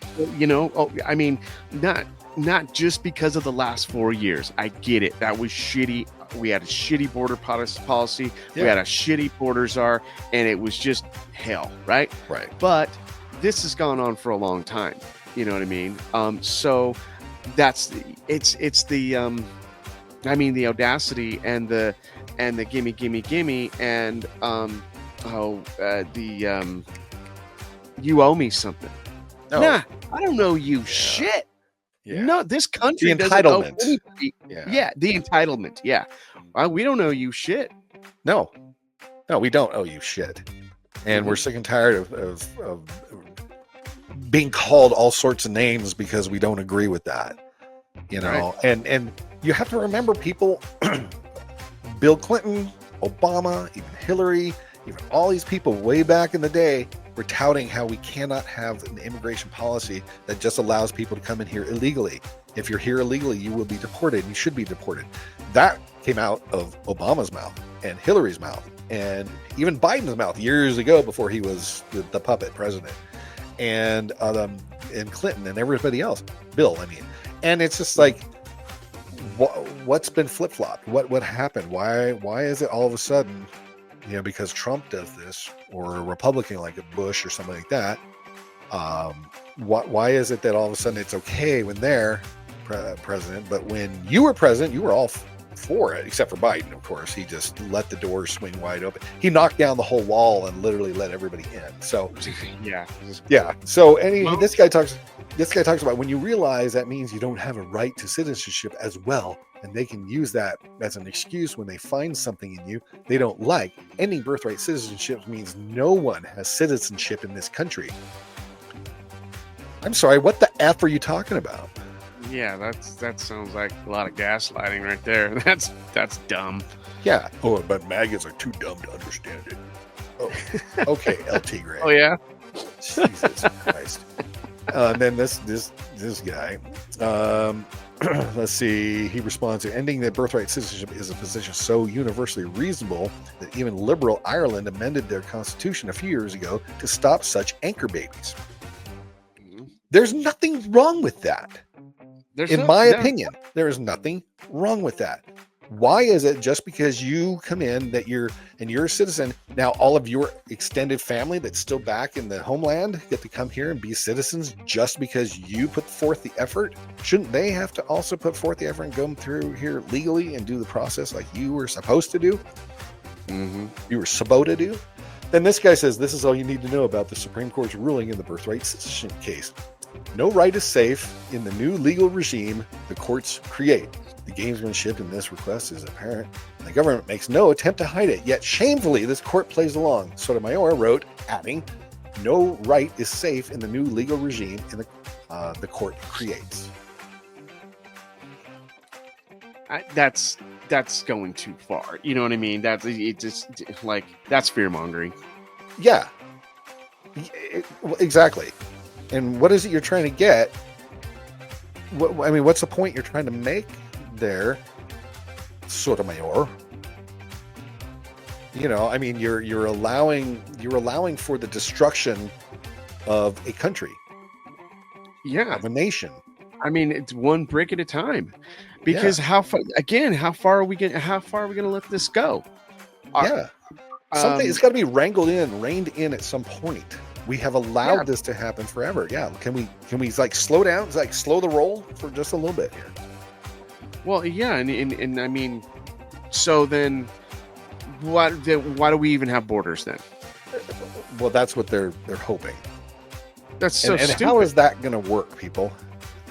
not just because of the last 4 years. I get it. That was shitty. We had a shitty border policy. Yeah. We had a shitty border czar, and it was just hell, right? Right. But this has gone on for a long time. You know what I mean? So it's the the audacity and the gimme and you owe me something. No. Nah, I don't know you shit. Yeah. No, this country the entitlement. The entitlement. Yeah. We don't owe you shit. No, we don't owe you shit. And we're sick and tired of being called all sorts of names because we don't agree with that. Right. And you have to remember, people, Bill Clinton, Obama, even Hillary, even all these people way back in the day were touting how we cannot have an immigration policy that just allows people to come in here illegally. If you're here illegally, you will be deported. You should be deported. That came out of Obama's mouth and Hillary's mouth and even Biden's mouth years ago before he was the puppet president, and Clinton and everybody else. Bill, and it's just like, what's been flip-flopped? What happened? Why is it all of a sudden, because Trump does this, or a Republican like a Bush or something like that? Why is it that all of a sudden it's okay when they're president, but when you were president, you were all for it, except for Biden, of course. He just let the doors swing wide open. He knocked down the whole wall and literally let everybody in. So yeah. So this guy talks about, when you realize that means you don't have a right to citizenship as well, and they can use that as an excuse when they find something in you they don't like. Ending birthright citizenship means no one has citizenship in this country. I'm sorry, what the F are you talking about? Yeah, that sounds like a lot of gaslighting right there. That's dumb. Yeah. Oh, but maggots are too dumb to understand it. Oh, okay, LT Gray. Oh yeah. Jesus Christ. And then this guy. Let's see. He responds to, ending the birthright citizenship is a position so universally reasonable that even liberal Ireland amended their constitution a few years ago to stop such anchor babies. There's nothing wrong with that. In my opinion, there is nothing wrong with that. Why is it just because you come in that you're a citizen, now all of your extended family that's still back in the homeland get to come here and be citizens just because you put forth the effort? Shouldn't they have to also put forth the effort and go through here legally and do the process like you were supposed to do? You were supposed to do? Then this guy says, this is all you need to know about the Supreme Court's ruling in the birthright citizenship case. No right is safe in the new legal regime the courts create. The gamesmanship in this request is apparent, and the government makes no attempt to hide it. Yet shamefully, this court plays along. Sotomayor wrote, adding, no right is safe in the new legal regime in the court creates. That's going too far. You know what I mean? That's fear mongering. Yeah, exactly. And what is it you're trying to get? What's the point you're trying to make there, Sotomayor? You're allowing for the destruction of a country, of a nation. It's one brick at a time. Because how far are we going to let this go? Something it's got to be reined in at some point. We have allowed this to happen forever. Yeah. Can we slow down? Slow the roll for just a little bit here. Well, yeah. And so then why do we even have borders then? Well, that's what they're hoping. That's so and stupid. how is that going to work, people?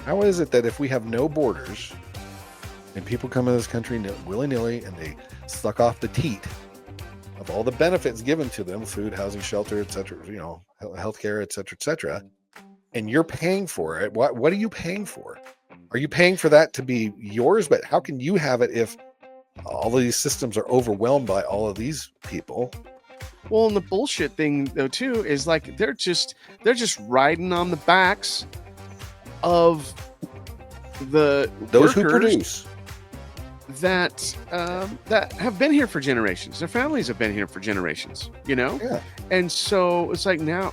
How is it that if we have no borders and people come in this country willy-nilly and they suck off the teat of all the benefits given to them, food, housing, shelter, etc., healthcare, etc., and you're paying for it? What are you paying for? Are you paying for that to be yours? But how can you have it if all of these systems are overwhelmed by all of these people? Well, and the bullshit thing though too is like they're just riding on the backs of those who produce that have been here for generations. Their families have been here for generations, Yeah. And so it's like now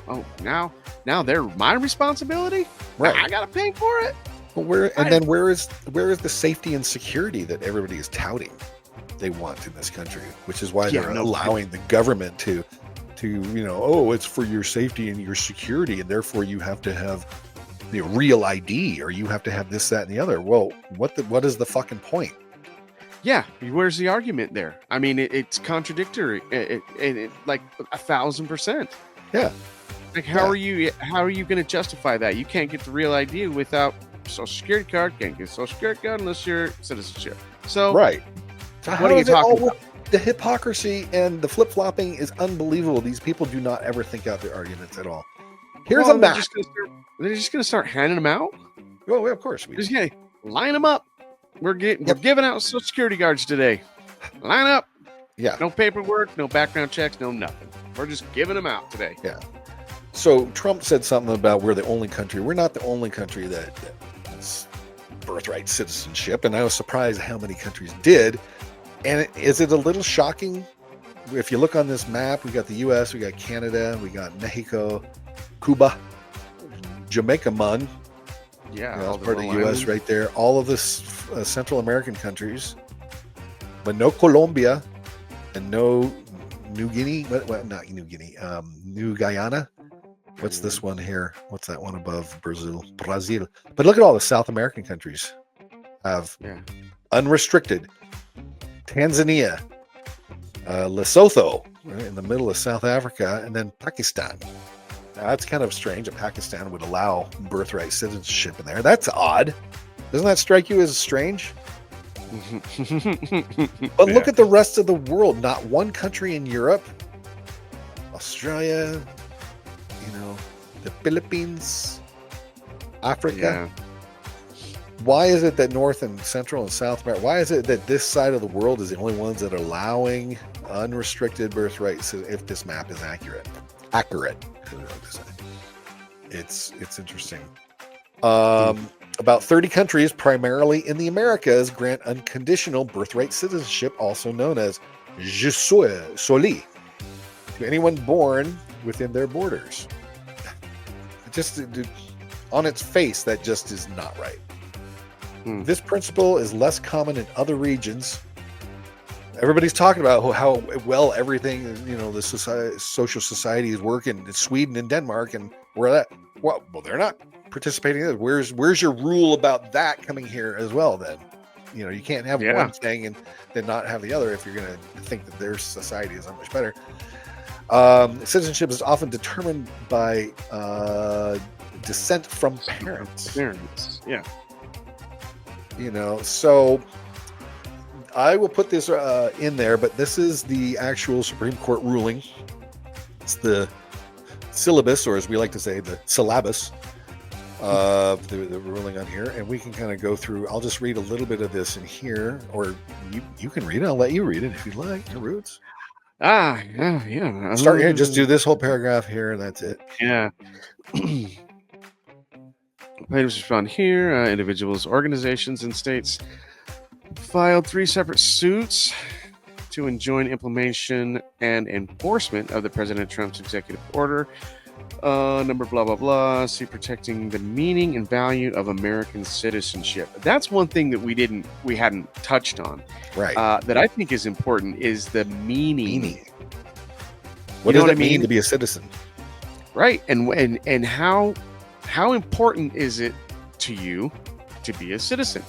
they're my responsibility. Right. I gotta pay for it. Well, where is the safety and security that everybody is touting they want in this country, which is why they're allowing the government to it's for your safety and your security, and therefore you have to have the real ID, or you have to have this, that, and the other. Well, what is the fucking point? Yeah, where's the argument there? I mean, it's contradictory, like 1,000%. Yeah. Like, how are you going to justify that? You can't get the real ID without Social Security card. Can't get a Social Security card unless you're citizenship. So right. So what are you talking about? The hypocrisy and the flip-flopping is unbelievable. These people do not ever think out their arguments at all. Here's a map. They're just going to start handing them out? Well, of course. Line them up. We're giving out Social Security cards today. Line up. Yeah. No paperwork, no background checks, no nothing. We're just giving them out today. Yeah. So Trump said something about we're the only country. We're not the only country that's birthright citizenship. And I was surprised how many countries did. And is it a little shocking? If you look on this map, we got the U.S., we got Canada, we got Mexico, Cuba, Jamaica, that's part of the U.S. right there. All of this Central American countries, but no Colombia and no New Guinea. Not New Guinea. New Guyana. What's this one here? What's that one above Brazil? But look at all the South American countries have unrestricted. Tanzania, Lesotho, right in the middle of South Africa, and then Pakistan. Now, that's kind of strange that Pakistan would allow birthright citizenship in there. That's odd. Doesn't that strike you as strange? But look at the rest of the world. Not one country in Europe, Australia, the Philippines, Africa. Yeah. Why is it that North and Central and South America, why is it that this side of the world is the only ones that are allowing unrestricted birthright? So if this map is accurate, it's interesting. About 30 countries, primarily in the Americas, grant unconditional birthright citizenship, also known as je soli, to anyone born within their borders. Just on its face, that just is not right. This principle is less common in other regions. Everybody's talking about how well everything, the social societies work in Sweden and Denmark, and where that. Well, they're not participating in it. Where's your rule about that coming here as well? Then, you can't have one thing and then not have the other if you're going to think that their society is so much better. Citizenship is often determined by descent from parents. Yeah. So I will put this in there, but this is the actual Supreme Court ruling. It's the syllabus, or as we like to say, the syllabus of the ruling on here. And we can kind of go through. I'll just read a little bit of this in here, or you can read it. I'll let you read it if you'd like. Your roots. Yeah. Start here. Just do this whole paragraph here, and that's it. Yeah. Plaintiffs respond here. Individuals, organizations, and states filed 3 separate suits to enjoin implementation and enforcement of the President Trump's executive order. Number blah blah blah. See, protecting the meaning and value of American citizenship. That's one thing that we hadn't touched on. Right. That I think is important is the meaning. What does it mean to be a citizen? Right. And how important is it to you to be a citizen?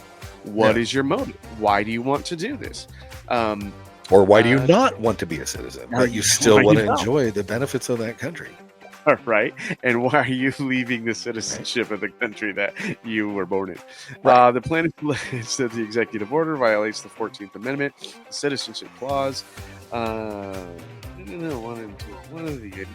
What is your motive? Why do you want to do this? Or why do you not want to be a citizen, but you still want to enjoy the benefits of that country? All right. And why are you leaving the citizenship of the country that you were born in? Right. The plan is that the executive order violates the 14th Amendment, the citizenship clause. One of the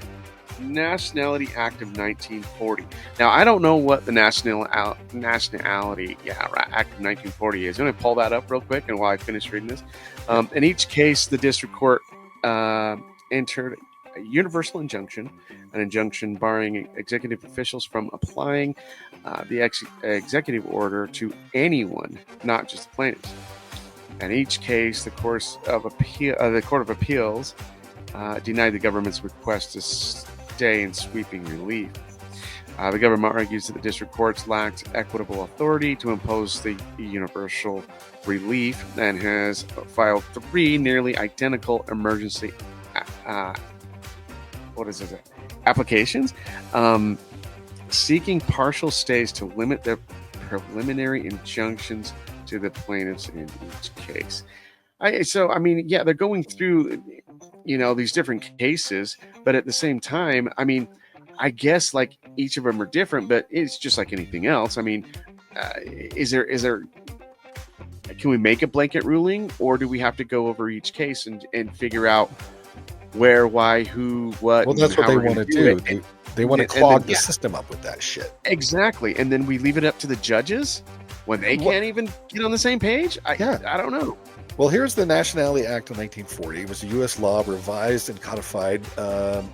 Nationality Act of 1940. Now, I don't know what the Nationality Act of 1940 is. I'm going to pull that up real quick and while I finish reading this. In each case, the district court entered a universal injunction, an injunction barring executive officials from applying the executive order to anyone, not just the plaintiffs. In each case, the Court of Appeals denied the government's request to stay in sweeping relief. The government argues that the district courts lacked equitable authority to impose the universal relief and has filed 3 nearly identical emergency applications seeking partial stays to limit their preliminary injunctions to the plaintiffs in each case. They're going through, these different cases, but at the same time, I guess like each of them are different, but it's just like anything else. Is there? Can we make a blanket ruling, or do we have to go over each case and figure out where, why, who, what? Well, that's what they want to do. They want to clog the system up with that shit. Exactly, and then we leave it up to the judges when they can't even get on the same page. I don't know. Well, here's the Nationality Act of 1940. It was a U.S. law revised and codified the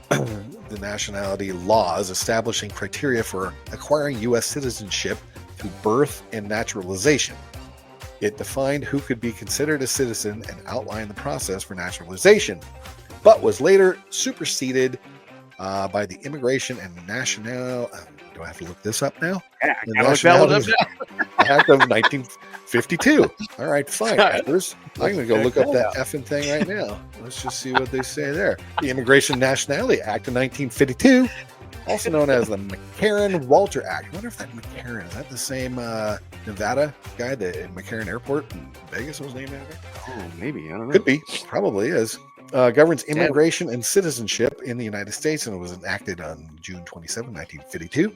nationality laws, establishing criteria for acquiring U.S. citizenship through birth and naturalization. It defined who could be considered a citizen and outlined the process for naturalization, but was later superseded by the Immigration and National. Do I have to look this up now? Yeah, the Nationality Act of 1952. All right, fine. I'm going to go look up that effing thing right now. Let's just see what they say there. The Immigration Nationality Act of 1952, also known as the McCarran-Walter Act. I wonder if that McCarran, is that the same Nevada guy that in McCarran Airport in Vegas was named after? Oh, maybe. I don't know. Could be. Probably is. Governs immigration and citizenship in the United States, and it was enacted on June 27, 1952.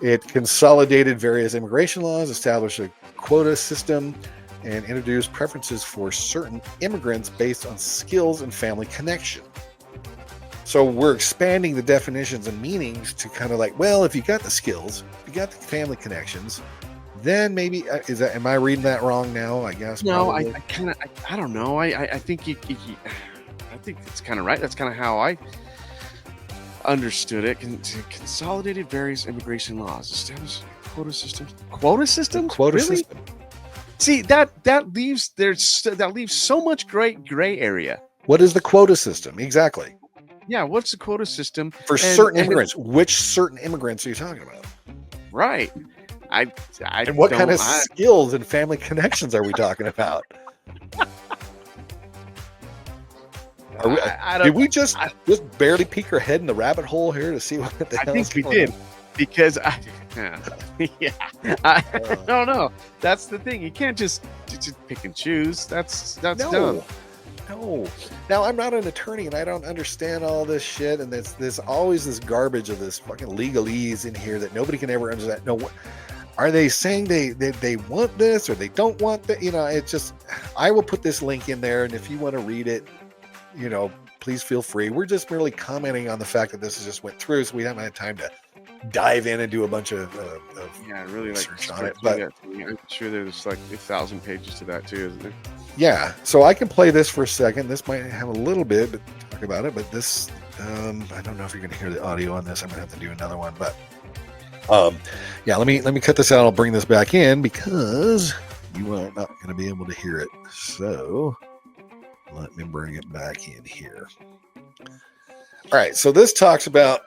It consolidated various immigration laws, established a quota system, and introduced preferences for certain immigrants based on skills and family connection. So we're expanding the definitions and meanings to kind of like, well, if you got the skills, you got the family connections, then maybe am I reading that wrong now? I guess. No, probably. I don't know. I think I think it's kind of right. That's kind of how I understood it. Consolidated various immigration laws, established quota system. Quota system? Quota really? system. See, that leaves so much gray area. What is the quota system exactly? Yeah, what's the quota system for certain immigrants? Which certain immigrants are you talking about? Right. And what kind of skills and family connections are we talking about? Did we just barely peek our head in the rabbit hole here to see what the hell? I think we did, because I don't know. That's the thing. You can't just pick and choose. That's dumb. No. Now, I'm not an attorney and I don't understand all this shit. And there's always this garbage of this fucking legalese in here that nobody can ever understand. No, are they saying they want this or they don't want that? It's just, I will put this link in there. And if you want to read it, please feel free. We're just merely commenting on the fact that this just went through. So we haven't had time to dive in and do a bunch of really research on it. But I'm sure there's like 1,000 pages to that too, isn't there? Yeah, so I can play this for a second. This might have a little bit to talk about it, but this, I don't know if you're going to hear the audio on this. I'm going to have to do another one, but let me cut this out. I'll bring this back in because you are not going to be able to hear it. So let me bring it back in here. All right, so this talks about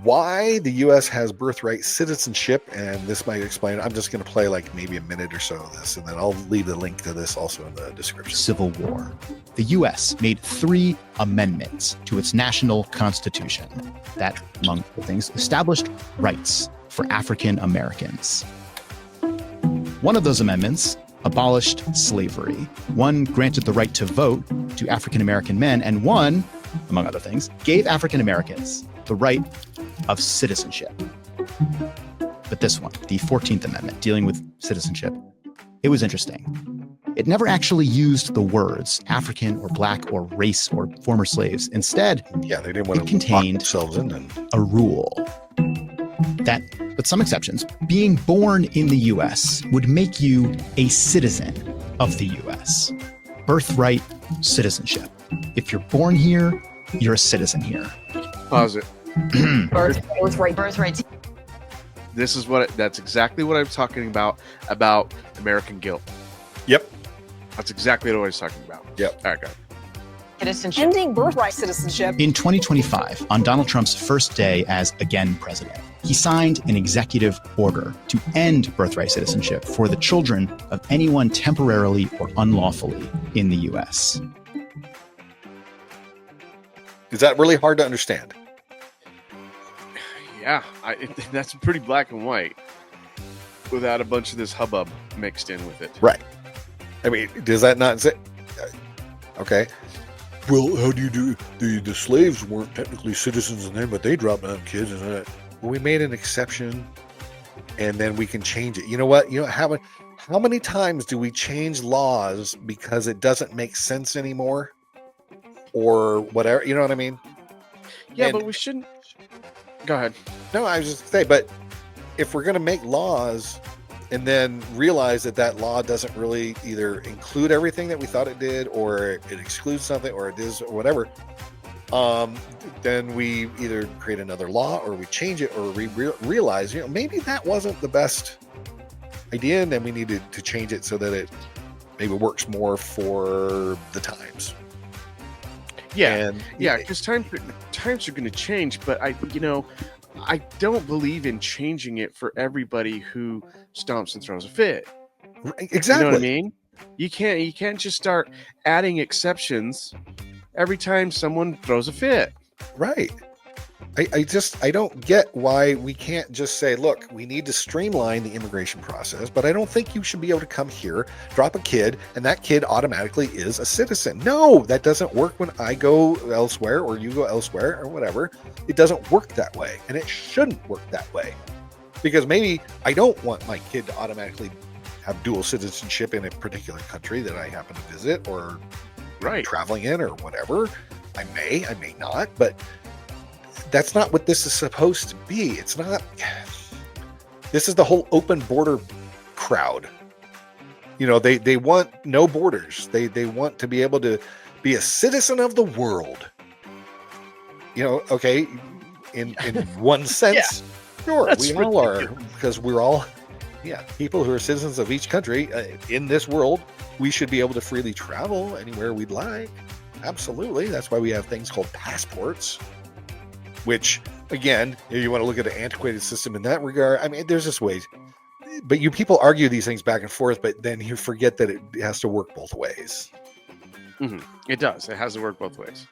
why the U.S. has birthright citizenship, and this might explain. I'm just going to play like maybe a minute or so of this, and then I'll leave the link to this also in the description. Civil War. The U.S. made 3 amendments to its national constitution that, among other things, established rights for African Americans. One of those amendments abolished slavery. One granted the right to vote to African American men, and one, among other things, gave African Americans the right of citizenship. But this one, the 14th Amendment, dealing with citizenship, it was interesting. It never actually used the words African or black or race or former slaves. Instead, they didn't want it to contained lock themselves in them. a rule that, with some exceptions, being born in the U.S. would make you a citizen of the U.S. Birthright citizenship. If you're born here, you're a citizen here. Pause it. Birthright. This is that's exactly what I'm talking about American guilt. Yep. That's exactly what I was talking about. Yep. All right, go. Citizenship. Ending birthright citizenship. In 2025, on Donald Trump's first day as again president, he signed an executive order to end birthright citizenship for the children of anyone temporarily or unlawfully in the U.S. Is that really hard to understand? Yeah, that's pretty black and white without a bunch of this hubbub mixed in with it. Right. I mean, does that not say... Okay. Well, how do you do... The slaves weren't technically citizens then, but they dropped down kids. And well, we made an exception, and then we can change it. You know what? How many times do we change laws because it doesn't make sense anymore? Or whatever, you know what I mean? Yeah, but we shouldn't... Go ahead. No, I was just going to say, but if we're going to make laws and then realize that law doesn't really either include everything that we thought it did, or it excludes something, or it is, or whatever, then we either create another law, or we change it, or we realize, maybe that wasn't the best idea, and then we needed to change it so that it maybe works more for the times. Yeah, because times are going to change, but I don't believe in changing it for everybody who stomps and throws a fit. Exactly. You know what I mean? You can't just start adding exceptions every time someone throws a fit. Right. I don't get why we can't just say, look, we need to streamline the immigration process, but I don't think you should be able to come here, drop a kid, and that kid automatically is a citizen. No, that doesn't work when I go elsewhere or you go elsewhere or whatever. It doesn't work that way, and it shouldn't work that way. Because maybe I don't want my kid to automatically have dual citizenship in a particular country that I happen to visit or traveling in or whatever. I may not, but that's not what this is supposed to be. It's not. This is the whole open border crowd. They want no borders. They want to be able to be a citizen of the world. Okay, in one sense, sure, we all are, because we're all, people who are citizens of each country in this world. We should be able to freely travel anywhere we'd like. Absolutely. That's why we have things called passports. Which, again, you want to look at an antiquated system in that regard. I mean, there's just ways. But you people argue these things back and forth, but then you forget that it has to work both ways. Mm-hmm. It does. It has to work both ways.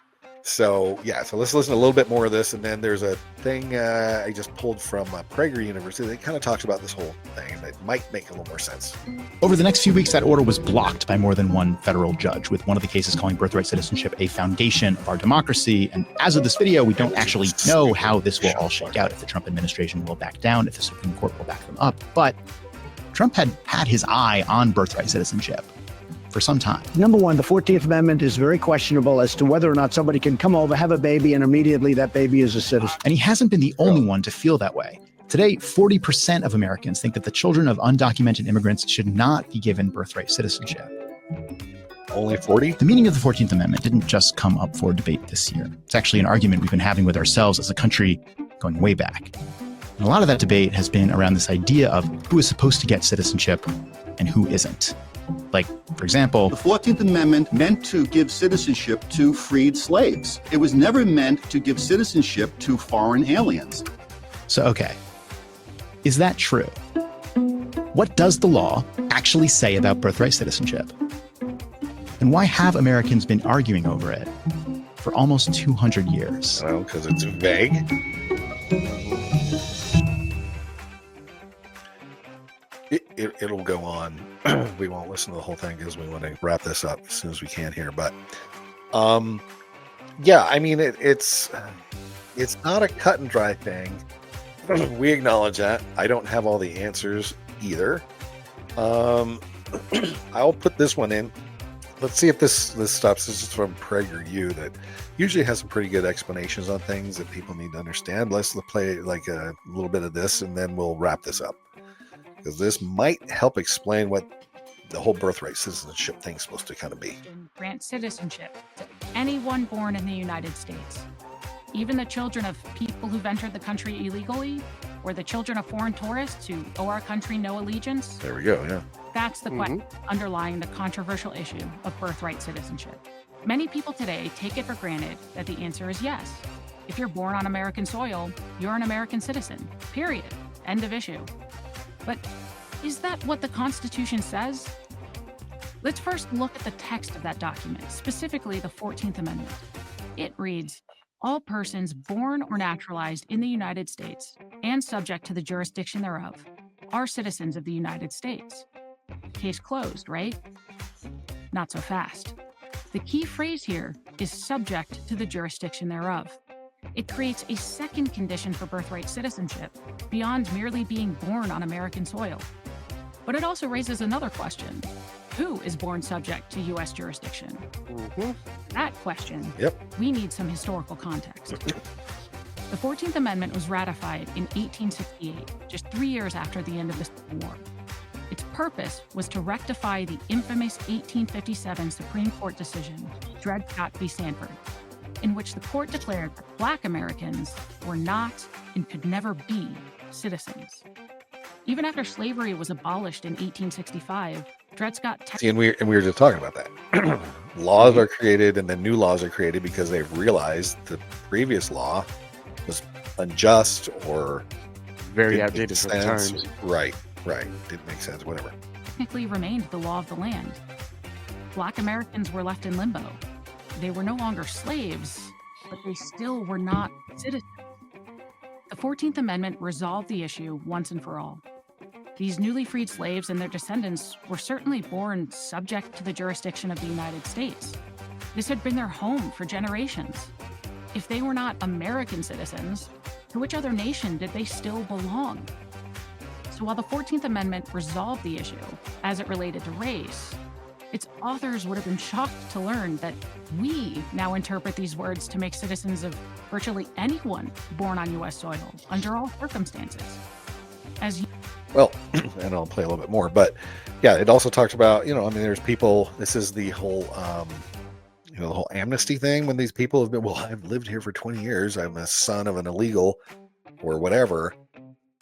So let's listen to a little bit more of this. And then there's a thing I just pulled from Prager University that kind of talks about this whole thing that might make a little more sense. Over the next few weeks, that order was blocked by more than one federal judge, with one of the cases calling birthright citizenship a foundation of our democracy. And as of this video, we don't actually know how this will all shake out, if the Trump administration will back down, if the Supreme Court will back them up. But Trump had his eye on birthright citizenship for some time. Number one, the 14th Amendment is very questionable as to whether or not somebody can come over, have a baby, and immediately that baby is a citizen. And he hasn't been the only one to feel that way. Today, 40% of Americans think that the children of undocumented immigrants should not be given birthright citizenship. Only 40? The meaning of the 14th Amendment didn't just come up for debate this year. It's actually an argument we've been having with ourselves as a country going way back. And a lot of that debate has been around this idea of who is supposed to get citizenship and who isn't. Like, for example, the 14th Amendment meant to give citizenship to freed slaves. It was never meant to give citizenship to foreign aliens. So, okay, is that true? What does the law actually say about birthright citizenship? And why have Americans been arguing over it for almost 200 years? Well, because it's vague. It'll go on. We won't listen to the whole thing because we want to wrap this up as soon as we can here. But, I mean, it's It's not a cut and dry thing. We acknowledge that. I don't have all the answers either. I'll put this one in. Let's see if this stops. This is from PragerU that usually has some pretty good explanations on things that people need to understand. Let's play like a little bit of this, and then we'll wrap this up, because this might help explain what the whole birthright citizenship thing is supposed to kind of be. Grant citizenship to anyone born in the United States, even the children of people who've entered the country illegally, or the children of foreign tourists who owe our country no allegiance. There we go. Yeah. That's the question underlying the controversial issue of birthright citizenship. Many people today take it for granted that the answer is yes. If you're born on American soil, you're an American citizen, period. End of issue. But is that what the Constitution says? Let's first look at the text of that document, specifically the 14th Amendment. It reads, "All persons born or naturalized in the United States and subject to the jurisdiction thereof are citizens of the United States." Case closed, right? Not so fast. The key phrase here is subject to the jurisdiction thereof. It creates a second condition for birthright citizenship beyond merely being born on American soil. But it also raises another question. Who is born subject to U.S. jurisdiction? That question, we need some historical context. The 14th Amendment was ratified in 1868, just 3 years after the end of the Civil War. Its purpose was to rectify the infamous 1857 Supreme Court decision, Dred Scott v. Sanford, in which the court declared that Black Americans were not and could never be citizens. Even after slavery was abolished in 1865, Dred Scott... See, and we were just talking about that. Laws are created, and then new laws are created because they've realized the previous law was unjust or very outdated for the times. Right. Didn't make sense, whatever. Technically remained the law of the land. Black Americans were left in limbo. They were no longer slaves, but they still were not citizens. The 14th Amendment resolved the issue once and for all. These newly freed slaves and their descendants were certainly born subject to the jurisdiction of the United States. This had been their home for generations. If they were not American citizens, to which other nation did they still belong? So while the 14th Amendment resolved the issue as it related to race, its authors would have been shocked to learn that we now interpret these words to make citizens of virtually anyone born on U.S. soil under all circumstances. Well, and I'll play a little bit more, but yeah, it also talks about, there's people, this is the whole, the whole amnesty thing when these people have been, well, I've lived here for 20 years. I'm a son of an illegal or whatever.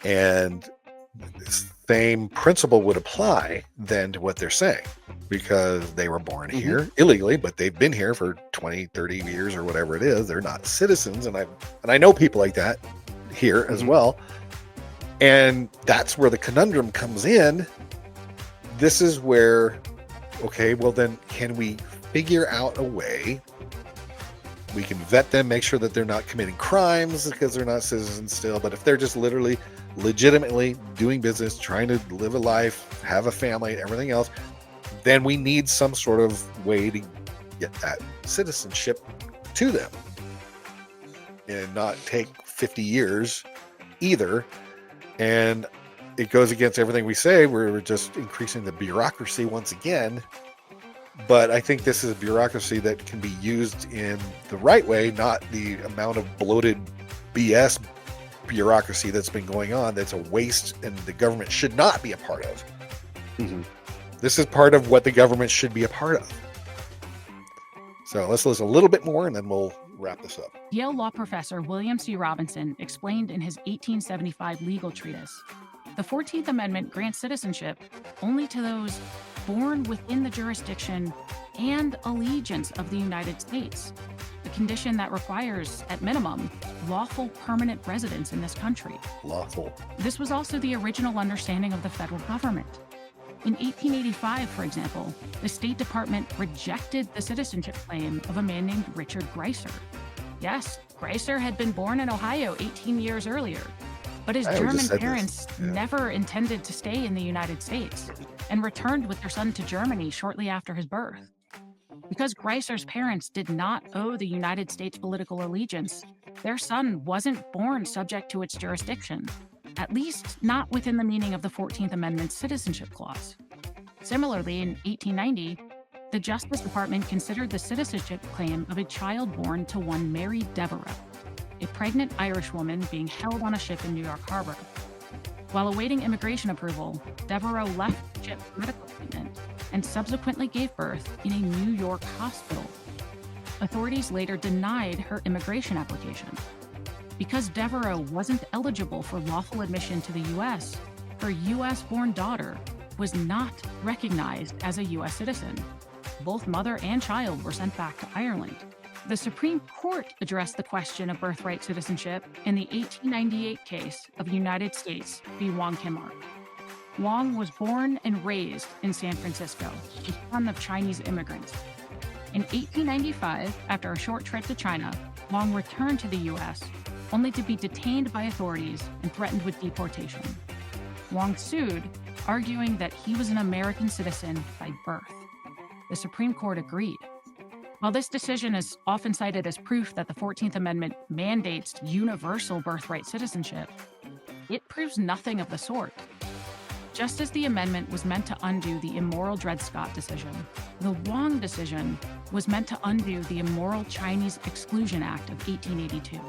And the same principle would apply then to what they're saying, because they were born here illegally, but they've been here for 20, 30 years or whatever it is. They're not citizens. And I know people like that here as well. And that's where the conundrum comes in. This is where, okay, well then can we figure out a way we can vet them, make sure that they're not committing crimes because they're not citizens still, but if they're just literally legitimately doing business, trying to live a life, have a family, everything else, then we need some sort of way to get that citizenship to them and not take 50 years either. And it goes against everything we say. We're just increasing the bureaucracy once again. But I think this is a bureaucracy that can be used in the right way, not the amount of bloated BS bureaucracy that's been going on. That's a waste and the government should not be a part of. This is part of what the government should be a part of. So let's listen a little bit more and then we'll wrap this up. Yale law professor William C. Robinson explained in his 1875 legal treatise, the 14th Amendment grants citizenship only to those born within the jurisdiction and allegiance of the United States, a condition that requires, at minimum, lawful permanent residence in this country. Lawful. This was also the original understanding of the federal government. In 1885, for example, the State Department rejected the citizenship claim of a man named Richard Greiser. Yes, Greiser had been born in Ohio 18 years earlier, but his German parents never intended to stay in the United States and returned with their son to Germany shortly after his birth. Because Greiser's parents did not owe the United States political allegiance, their son wasn't born subject to its jurisdiction, at least not within the meaning of the 14th Amendment's Citizenship Clause. Similarly, in 1890, the Justice Department considered the citizenship claim of a child born to one Mary Devereux, a pregnant Irish woman being held on a ship in New York Harbor. While awaiting immigration approval, Devereux left the ship for medical treatment and subsequently gave birth in a New York hospital. Authorities later denied her immigration application. Because Devereux wasn't eligible for lawful admission to the U.S., her U.S.-born daughter was not recognized as a U.S. citizen. Both mother and child were sent back to Ireland. The Supreme Court addressed the question of birthright citizenship in the 1898 case of United States v. Wong Kim Ark. Wong was born and raised in San Francisco, the son of Chinese immigrants. In 1895, after a short trip to China, Wong returned to the U.S., only to be detained by authorities and threatened with deportation. Wong sued, arguing that he was an American citizen by birth. The Supreme Court agreed. While this decision is often cited as proof that the 14th Amendment mandates universal birthright citizenship, it proves nothing of the sort. Just as the amendment was meant to undo the immoral Dred Scott decision, the Wong decision was meant to undo the immoral Chinese Exclusion Act of 1882.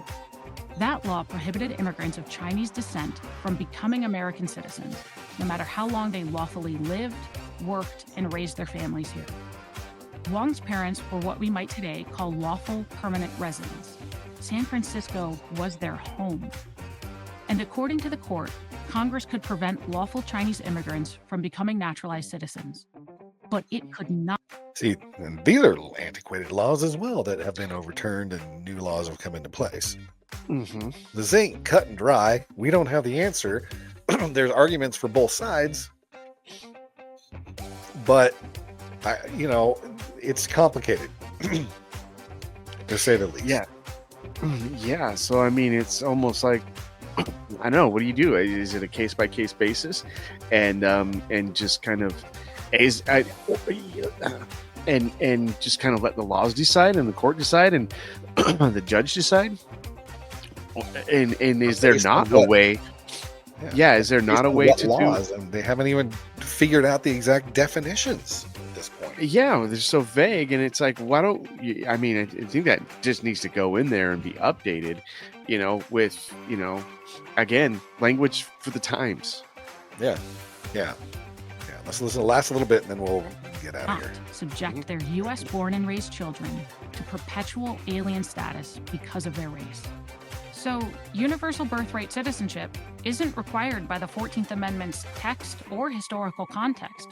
That law prohibited immigrants of Chinese descent from becoming American citizens, no matter how long they lawfully lived, worked, and raised their families here. Wong's parents were what we might today call lawful permanent residents. San Francisco was their home. And according to the court, Congress could prevent lawful Chinese immigrants from becoming naturalized citizens. But it could not. See, and these are antiquated laws as well that have been overturned and new laws have come into place. Mm-hmm. This ain't cut and dry. We don't have the answer. There's arguments for both sides. But, it's complicated, to say the least. Yeah. Yeah. So, I mean, it's almost like, I know, what do you do? Is it a case-by-case basis? And just kind of, and just kind of let the laws decide and the court decide and the judge decide? And is there not a way? Yeah, is there not a way to laws? And they haven't even figured out the exact definitions at this point. Yeah, they're so vague, and it's like, why don't you? I mean, I think that just needs to go in there and be updated, with again, language for the times. Yeah. Let's listen to the last little bit, and then we'll get out of here. Subject their U.S.-born and raised children to perpetual alien status because of their race. So, universal birthright citizenship isn't required by the 14th Amendment's text or historical context.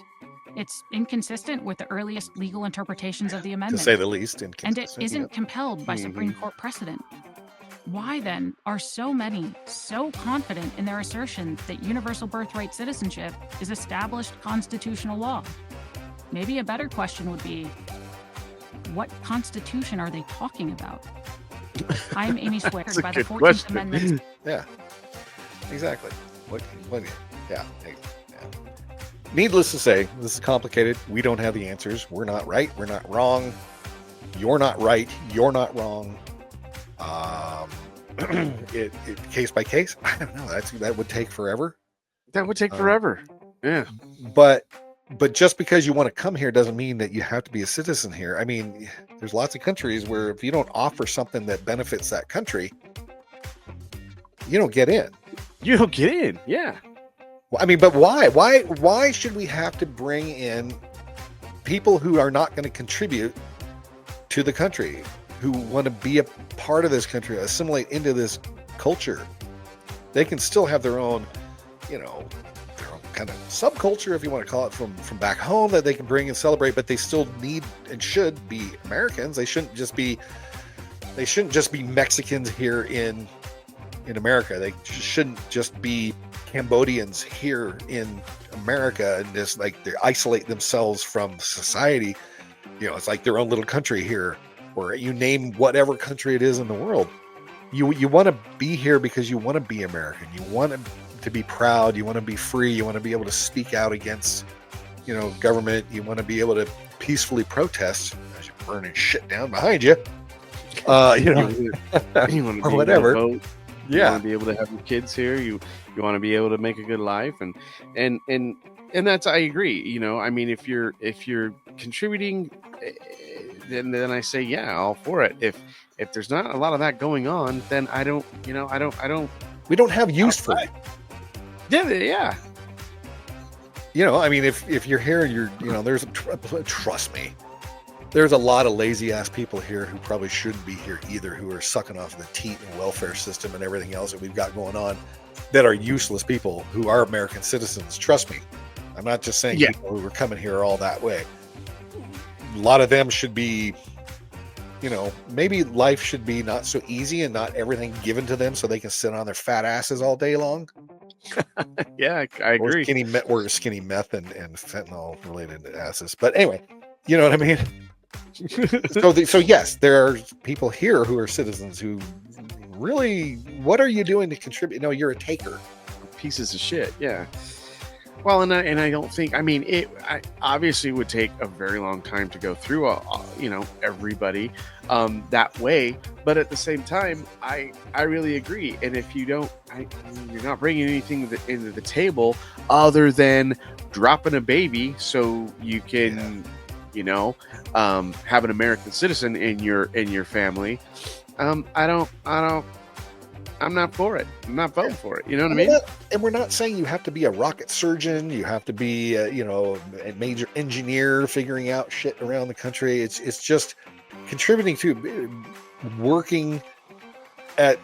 It's inconsistent with the earliest legal interpretations of the amendment. To say the least, and it isn't compelled by Supreme Court precedent. Why, then, are so many so confident in their assertion that universal birthright citizenship is established constitutional law? Maybe a better question would be, what constitution are they talking about? I'm Amy Swicker by the 14th Amendment. Yeah, exactly. Yeah. Needless to say, this is complicated. We don't have the answers. We're not right. We're not wrong. You're not right. You're not wrong. It case by case. I don't know. That would take forever. That would take forever. Yeah. But just because you want to come here doesn't mean that you have to be a citizen here. I mean, there's lots of countries where if you don't offer something that benefits that country, you don't get in. You don't get in. Yeah. Well, I mean, but why? Why should we have to bring in people who are not going to contribute to the country, who want to be a part of this country, assimilate into this culture? They can still have their own, their own kind of subculture, if you want to call it, from back home that they can bring and celebrate, but they still need and should be Americans. They shouldn't just be Mexicans here in America. They shouldn't just be Cambodians here in America and just like they isolate themselves from society. It's like their own little country here, or you name whatever country it is in the world. You want to be here because you want to be American. You want to be proud. You want to be free. You want to be able to speak out against, government. You want to be able to peacefully protest as you're burning shit down behind you. You know, you want to or be whatever. able to vote. You Yeah. want to be able to have your kids here. You want to be able to make a good life, and that's, I agree. You know, I mean, if you're contributing, then I say, yeah, all for it. If there's not a lot of that going on, then I don't. We don't have use for it. Yeah. You know, I mean, if you're here, there's trust me, there's a lot of lazy ass people here who probably shouldn't be here either, who are sucking off the teat and welfare system and everything else that we've got going on, that are useless people who are American citizens. Trust me, I'm not just saying people who are coming here are all that way. A lot of them should be, maybe life should be not so easy and not everything given to them so they can sit on their fat asses all day long. Yeah, I agree. Or skinny meth and fentanyl related asses. But anyway, you know what I mean? So yes, there are people here who are citizens who really, what are you doing to contribute? No, you're a taker. Pieces of shit. Yeah. Well, and I don't think, I mean, I obviously would take a very long time to go through, everybody that way. But at the same time, I really agree. And if you don't, you're not bringing anything into the table other than dropping a baby so you can, have an American citizen in your family. I'm not for it. I'm not voting for it. You know what I mean? And we're not saying you have to be a rocket surgeon. You have to be, a major engineer figuring out shit around the country. It's just contributing to working at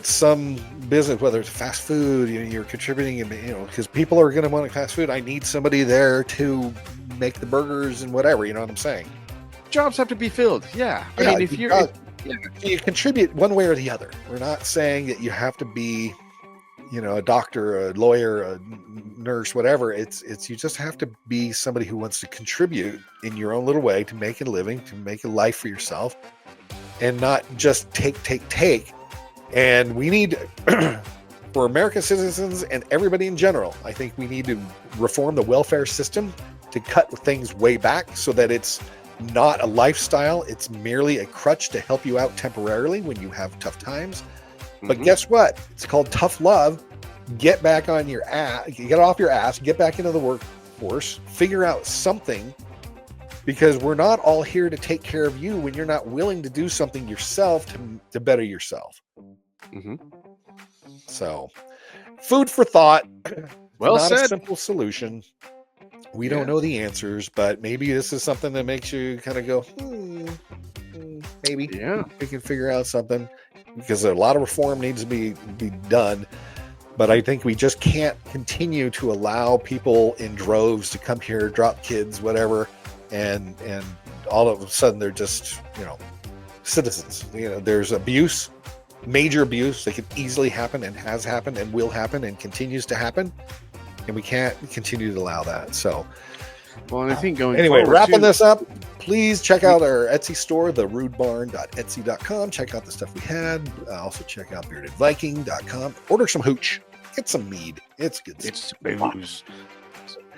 some business, whether it's fast food. You're contributing, because people are going to want fast food. I need somebody there to make the burgers and whatever. You know what I'm saying? Jobs have to be filled. Yeah. I mean, if you contribute one way or the other. We're not saying that you have to be, a doctor, a lawyer, a nurse, whatever. It's you just have to be somebody who wants to contribute in your own little way to make a living, to make a life for yourself, and not just take. And we need, for American citizens and everybody in general, I think we need to reform the welfare system to cut things way back so that it's not a lifestyle. It's merely a crutch to help you out temporarily when you have tough times. But guess what? It's called tough love. Get back on your ass, get off your ass, get back into the workforce, figure out something, because we're not all here to take care of you when you're not willing to do something yourself to better yourself. So, food for thought. Well not said. A simple solution. We don't know the answers, but maybe this is something that makes you kind of go, maybe we can figure out something, because a lot of reform needs to be done. But I think we just can't continue to allow people in droves to come here, drop kids, whatever, and all of a sudden they're just, citizens. There's abuse, major abuse that can easily happen and has happened and will happen and continues to happen. And we can't continue to allow that. So, well, and I think wrapping this up, please check out our Etsy store, therudebarn.etsy.com. Check out the stuff we had. Also check out beardedviking.com. Order some hooch. Get some mead. It's good. It's booze.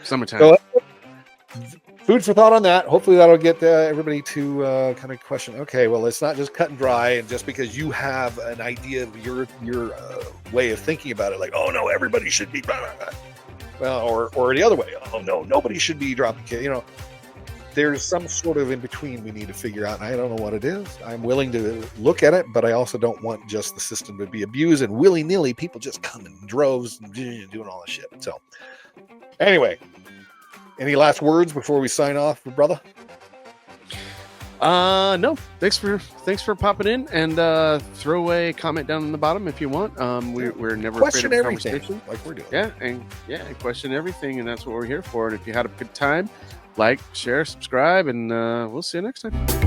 Summertime. So, food for thought on that. Hopefully that'll get everybody to kind of question, okay, well, it's not just cut and dry, and just because you have an idea of your way of thinking about it, like, oh no, everybody should be blah, blah, blah. Well, or the other way. Oh no, nobody should be dropping kids. There's some sort of in between we need to figure out. And I don't know what it is. I'm willing to look at it, but I also don't want just the system to be abused and willy-nilly people just come in droves and doing all this shit. So anyway, any last words before we sign off, brother? No. Thanks for popping in, and throw a comment down in the bottom if you want. We're never question afraid of everything conversation, like we're doing. Question everything, and that's what we're here for. And if you had a good time, like, share, subscribe, and we'll see you next time.